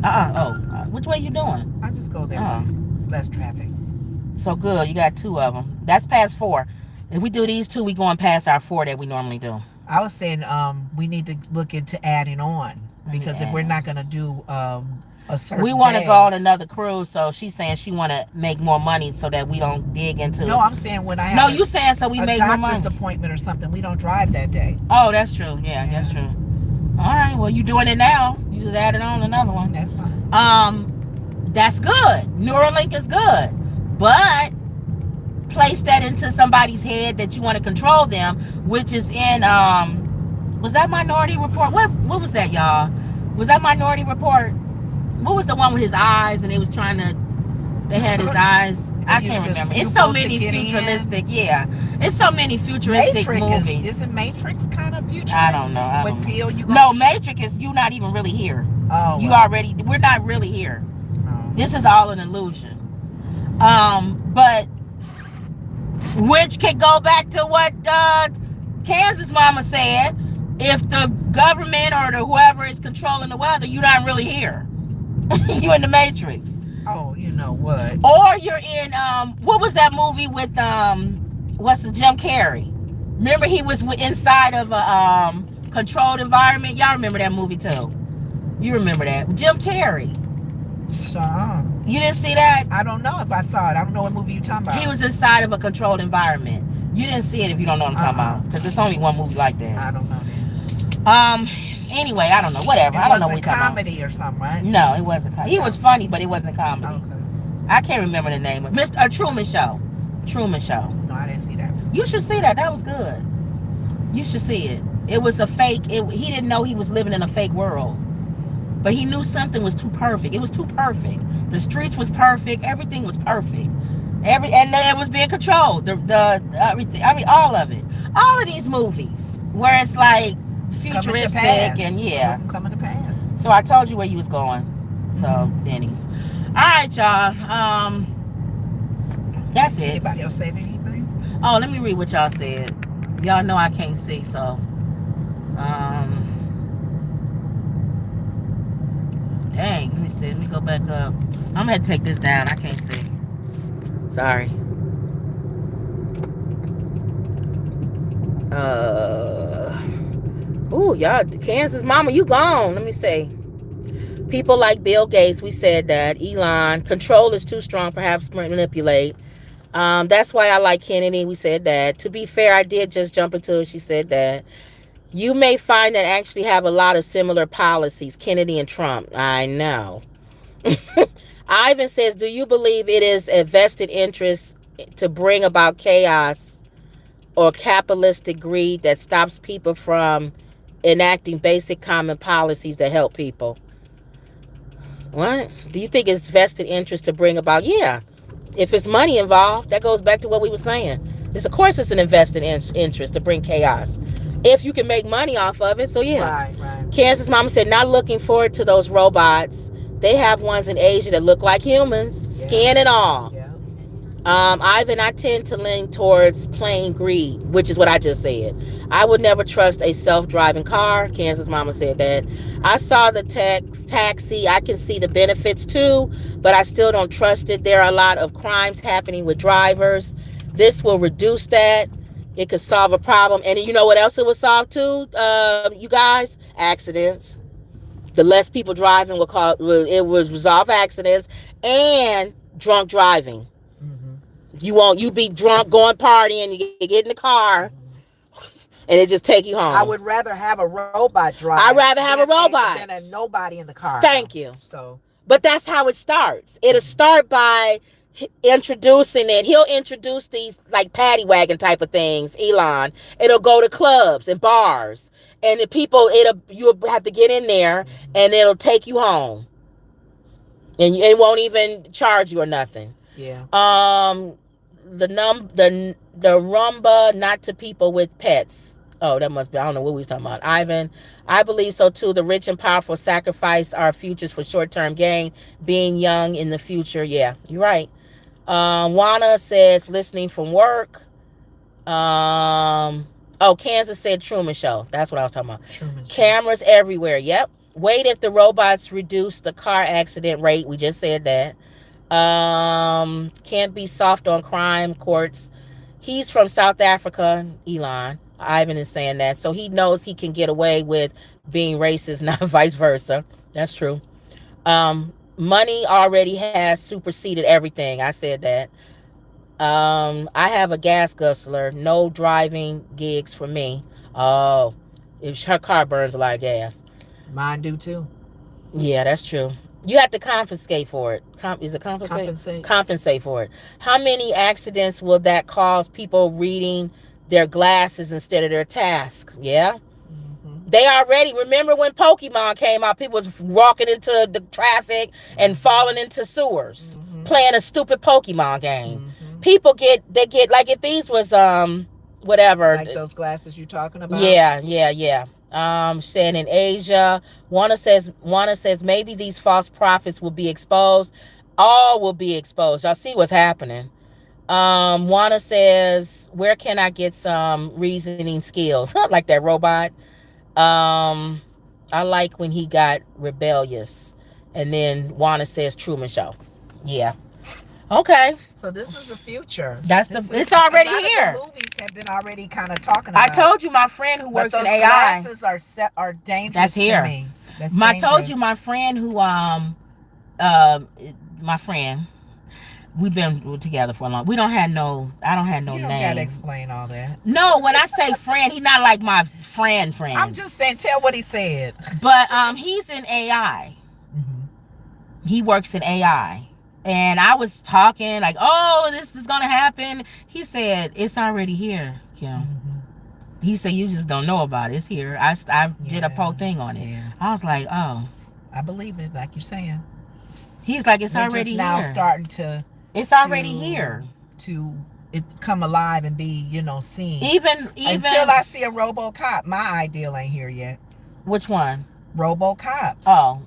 Which way you doing? I just go there. It's less traffic. So good. You got 2 of them. That's past 4. If we do these 2, we going past our 4 that we normally do. I was saying we need to look into adding on, because if we're not gonna do a certain we want to go on another cruise, so she's saying she want to make more money so that we don't dig into. No, I'm saying when I have you saying so we make more money. A doctor's appointment or something, we don't drive that day. Oh, that's true. Yeah, that's true. All right, well, you doing it now. You just added on another one. That's fine. That's good. Neuralink is good, but place that into somebody's head that you want to control them, which is in was that Minority Report? What was that, y'all? Was that Minority Report? What was the one with his eyes and they was trying to? They had his eyes. I can't remember. It's so many futuristic. Yeah, it's so many futuristic movies. Isn't Matrix kind of futuristic? I don't know. What pill you? No, Matrix is you not even really here. Oh, you already. We're not really here. Oh. This is all an illusion. But which can go back to what Kansas mama said. If the government or whoever is controlling the weather, you're not really here. You're in the Matrix. Oh, you know what? Or you're in what was that movie with Jim Carrey? Remember he was inside of a controlled environment. Y'all remember that movie too? You remember that? Jim Carrey. You didn't see that? I don't know if I saw it. I don't know what movie you're talking about. He was inside of a controlled environment. You didn't see it if you don't know what I'm talking about, because there's only one movie like that. I don't know that. Anyway, I don't know. Whatever. I don't know what you're talking about. Comedy or something, right? No, it wasn't comedy. He was funny, but it wasn't a comedy. Okay. I can't remember the name of Mr. Truman Show. Truman Show. No, I didn't see that. You should see that. That was good. You should see it. It was a fake. He didn't know he was living in a fake world, but he knew something was too perfect. It was too perfect. The streets was perfect. Everything was perfect. And it was being controlled. The everything. I mean, all of it. All of these movies where it's like futuristic and coming to pass. So I told you where you was going. So Denny's. All right, y'all. That's it. Anybody else saying anything? Oh, let me read what y'all said. Y'all know I can't see, so dang, let me see. Let me go back up. I'm gonna have to take this down. I can't see. Sorry. Ooh, y'all, Kansas mama, you gone. Let me see. People like Bill Gates, we said that. Elon, control is too strong, perhaps manipulate. That's why I like Kennedy, we said that. To be fair, I did just jump into it, she said that. You may find that actually have a lot of similar policies, Kennedy and Trump. I know. Ivan says, do you believe it is a vested interest to bring about chaos or capitalistic greed that stops people from enacting basic common policies that help people? What? Do you think it's vested interest to bring about? Yeah. If it's money involved, that goes back to what we were saying. Of course it's an invested interest to bring chaos. If you can make money off of it, so yeah. Right. Kansas mama said, not looking forward to those robots. They have ones in Asia that look like humans, skin and all. Yeah. Ivan, I tend to lean towards plain greed, which is what I just said. I would never trust a self-driving car. Kansas mama said that. I saw the taxi. I can see the benefits too, but I still don't trust it. There are a lot of crimes happening with drivers. This will reduce that. It could solve a problem. And you know what else it would solve too, you guys? Accidents. The less people driving it would resolve accidents and drunk driving. Mm-hmm. You be drunk going partying, you get in the car, and it just take you home. I would rather have a robot drive. I'd rather have a robot than a nobody in the car. Thank you. So, but that's how it starts. It'll start by introducing it. He'll introduce these like paddy wagon type of things, Elon. It'll go to clubs and bars, and the people, you'll have to get in there, and it'll take you home, and it won't even charge you or nothing. Yeah. The Rumba, not to people with pets. Oh, that must be, I don't know what we was talking about. Ivan, I believe so too. The rich and powerful sacrifice our futures for short-term gain. Being young in the future. Yeah, you're right. Juana says listening from work. Kansas said Truman Show. That's what I was talking about. Cameras everywhere. Yep. Wait if the robots reduce the car accident rate. We just said that. Can't be soft on crime courts. He's from South Africa, Elon. Ivan is saying that. So he knows he can get away with being racist, not vice versa. That's true. Money already has superseded everything. I said that. I have a gas guzzler. No driving gigs for me. Oh, if her car burns a lot of gas. Mine do too. Yeah, that's true. You have to confiscate for it. Is it compensate? Compensate for it. How many accidents will that cause people reading their glasses instead of their task? Yeah. They already, remember when Pokemon came out, people was walking into the traffic and falling into sewers, playing a stupid Pokemon game. People get, like if these was, whatever. Like those glasses you're talking about? Yeah. Saying in Asia, Juana says maybe these false prophets will be exposed. All will be exposed. Y'all see what's happening. Juana says, where can I get some reasoning skills? Like that robot. I like when he got rebellious. And then Juana says Truman Show. Yeah. Okay. So this is the future. It's already here. The movies have been already kind of talking about. I told you my friend who works in AI. Glasses are dangerous. That's here. To me. I told you my friend who my friend. We've been together for a long. I don't have no name. You don't gotta explain all that. No, when I say friend, he's not like my friend. I'm just saying, tell what he said. But he's in AI. He works in AI. And I was talking like, oh, this is going to happen. He said, it's already here, Kim. He said, you just don't know about it. It's here. I did a whole thing on it. Yeah. I was like, oh. I believe it, like you're saying. He's like, it's already just here. Now starting to. It's already here. To it come alive and be, seen. Even until I see a RoboCop, my ideal ain't here yet. Which one? RoboCops. Oh.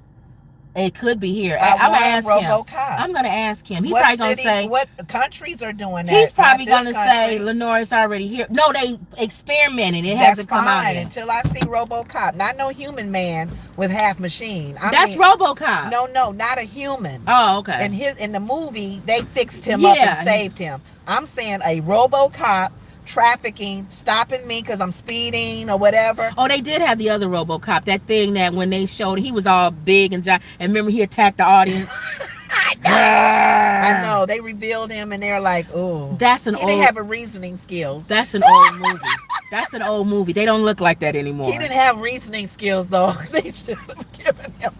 It could be here. I'm gonna ask RoboCop. him. I'm gonna ask him. He's probably gonna say what countries are doing that. He's probably gonna say Lenore, it's already here. No, they experimenting. It hasn't come out yet. Until I see RoboCop, not no human man with half machine. That's RoboCop. No, not a human. Oh, okay. In the movie, they fixed him up and saved him. I'm saying a RoboCop trafficking, stopping me because I'm speeding or whatever. Oh, they did have the other RoboCop, that thing that when they showed, he was all big and giant. And remember, he attacked the audience. I know. They revealed him and they're like, oh, that's an he didn't have a reasoning skills. That's an old movie. That's an old movie. They don't look like that anymore. He didn't have reasoning skills though. They should have given him.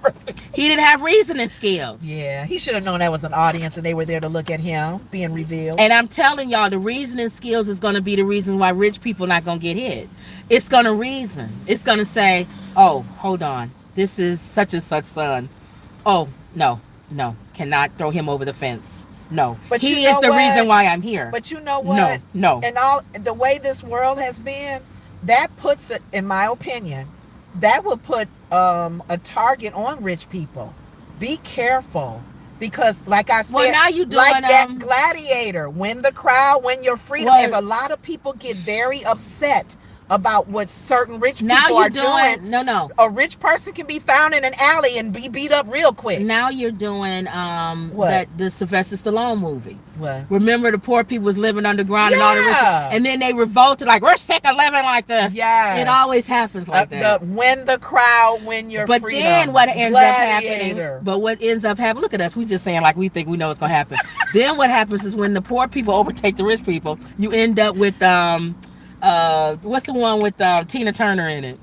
He didn't have reasoning skills. Yeah, he should have known that was an audience and they were there to look at him being revealed. And I'm telling y'all, the reasoning skills is going to be the reason why rich people not going to get hit. It's going to reason. It's going to say, oh, hold on. This is such and such son. Oh, no, cannot throw him over the fence. No, but he is the reason why I'm here. But you know what? No. And all the way this world has been, that puts it, in my opinion, that would put a target on rich people. Be careful. Because like I said, now you doing, like that Gladiator, win the crowd, win your freedom. If a lot of people get very upset about what certain rich people are doing. No. A rich person can be found in an alley and be beat up real quick. Now you're doing the Sylvester Stallone movie. What? Remember the poor people was living underground and all the rich, and then they revolted like, we're sick of living like this. Yeah. It always happens like that. Win the crowd, win your freedom. But then what ends up happening, look at us, we just saying like we think we know what's gonna happen. Then what happens is when the poor people overtake the rich people, you end up with what's the one with Tina Turner in it?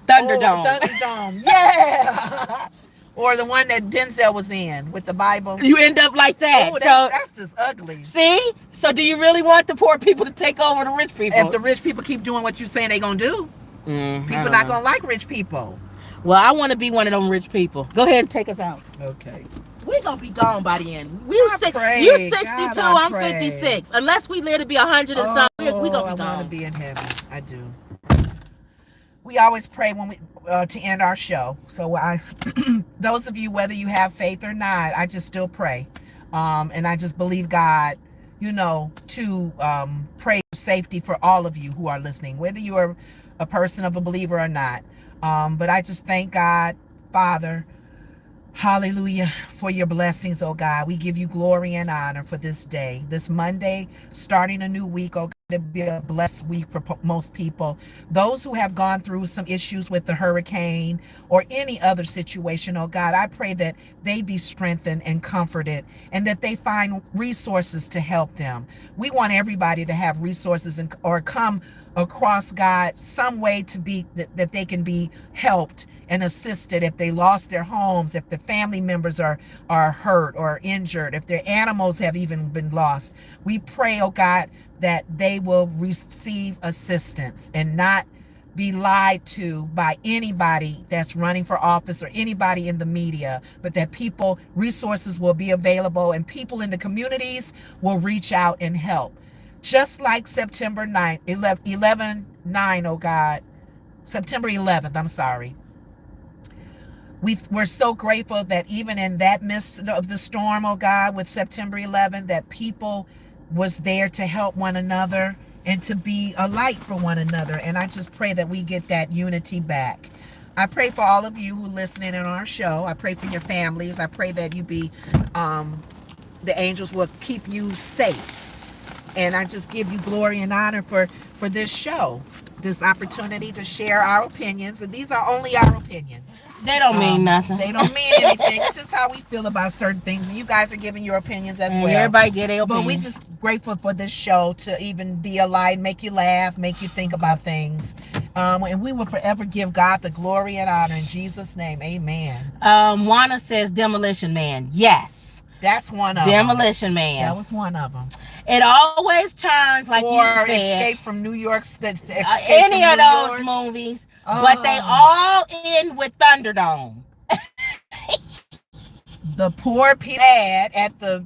Thunderdome. Thunderdome. Yeah. Or the one that Denzel was in with the Bible. You end up like that. Ooh, that's just ugly. See? So do you really want the poor people to take over the rich people? If the rich people keep doing what you're saying they're going to do, people not going to like rich people. Well, I want to be one of them rich people. Go ahead and take us out. Okay. We're going to be gone by the end. You're 62, I'm 56. Unless we live to be 100 and something, we're going to be gone. I want to be in heaven. I do. We always pray when we to end our show. So those of you, whether you have faith or not, I just still pray. And I just believe God, to pray for safety for all of you who are listening, whether you are a person of a believer or not. But I just thank God, Father, hallelujah, for your blessings, oh God. We give you glory and honor for this day, this Monday, starting a new week, oh God. To be a blessed week for most people. Those who have gone through some issues with the hurricane or any other situation, oh God, I pray that they be strengthened and comforted, and that they find resources to help them. We want everybody to have resources or come across, God, some way to be that they can be helped and assisted if they lost their homes, if the family members are hurt or injured, if their animals have even been lost. We pray, oh God, that they will receive assistance and not be lied to by anybody that's running for office or anybody in the media, but that resources will be available, and people in the communities will reach out and help. Just like September 9th, 11/9, oh God, September 11th, I'm sorry. We're so grateful that even in that midst of the storm, oh God, with September 11th, that people was there to help one another and to be a light for one another. And I just pray that we get that unity back. I pray for all of you who are listening in our show. I pray for your families. I pray that you be, the angels will keep you safe. And I just give you glory and honor for this show, this opportunity to share our opinions. And these are only our opinions. They don't mean nothing. They don't mean anything. It's just how we feel about certain things. And you guys are giving your opinions as well. Everybody get their opinion. But we just grateful for this show to even be a light, make you laugh, make you think about things. And we will forever give God the glory and honor in Jesus' name. Amen. Juana says Demolition Man. Yes. That's one of Demolition them. Man. That was one of them. It always turns like or you said. Escape from New York. Any of those movies. But they all end with Thunderdome. The poor people at the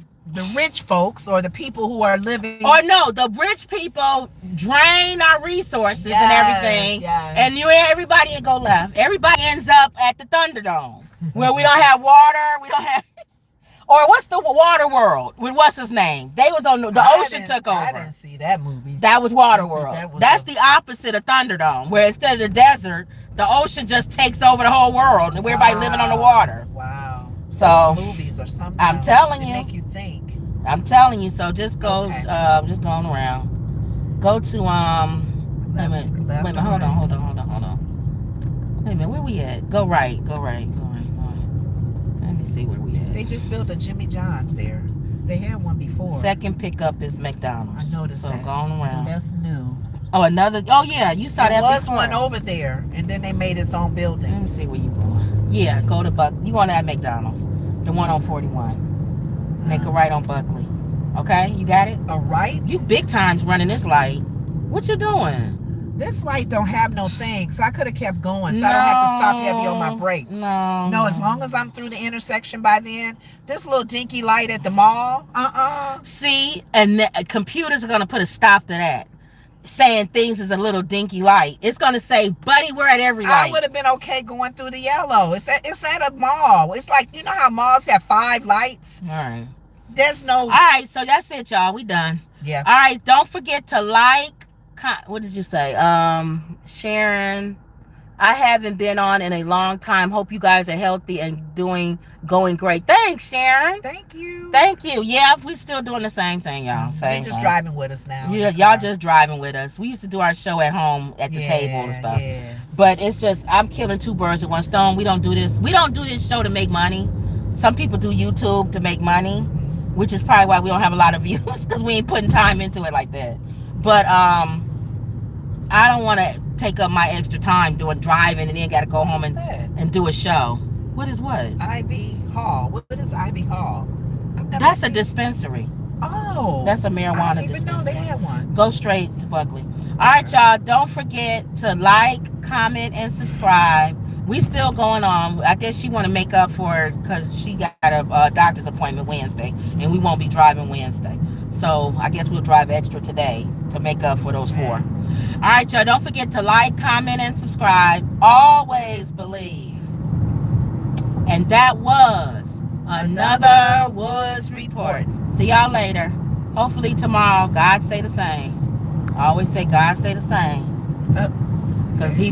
rich folks, or the people who are living. Or no, the rich people drain our resources and everything. Yes. And everybody go left. Everybody ends up at the Thunderdome. Where we don't have water. We don't have... Or what's the Water World? What's his name? They was on the ocean took over. I didn't see that movie. That was Water World. That's the opposite of Thunderdome, where instead of the desert, the ocean just takes over the whole world, and everybody living on the water. Wow. So those movies are something. I'm telling you. Make you think. I'm telling you. So just go, just going around. Go to wait a minute. Hold on. Wait a minute. Where we at? Go right. Let me see where we at. They just built a Jimmy John's there. They had one before. Second pickup is McDonald's. I noticed that. So going around. So that's new. Oh, another. Oh yeah, you saw that before. There was one over there, and then they made its own building. Let me see where you going. Yeah, go to Buckley. You want to have McDonald's, the one on 41. Make a right on Buckley. Okay, you got it. A right? You big times running this light. What you doing? This light don't have no thing, so I could have kept going, so I don't have to stop heavy on my brakes. No, as long as I'm through the intersection by then. This little dinky light at the mall, See, and computers are going to put a stop to that. Saying things is a little dinky light. It's going to say, buddy, we're at every light. I would have been okay going through the yellow. It's at a mall. It's like, you know how malls have 5 lights? All right. There's no... All right, so that's it, y'all. We done. Yeah. All right, don't forget to like... What did you say? Sharon, I haven't been on in a long time. Hope you guys are healthy and going great. Thanks, Sharon. Thank you. Yeah, we're still doing the same thing, y'all. You're just driving with us now. Y'all just driving with us. We used to do our show at home at the table and stuff. Yeah. But it's just, I'm killing 2 birds with one stone. We don't do this show to make money. Some people do YouTube to make money, which is probably why we don't have a lot of views, because we ain't putting time into it like that. But I don't want to take up my extra time driving and then got to go home and do a show. What is what? Ivy Hall. What is Ivy Hall? That's a dispensary. Oh. That's a marijuana I didn't even know they had one. Go straight to Buckley. All right, y'all. Don't forget to like, comment, and subscribe. We still going on. I guess she want to make up for it because she got a doctor's appointment Wednesday, and we won't be driving Wednesday. So I guess we'll drive extra today to make up for those 4. All right, y'all. Don't forget to like, comment, and subscribe. Always believe. And that was another Woods report. See y'all later. Hopefully tomorrow, God say the same. I always say God say the same. Because he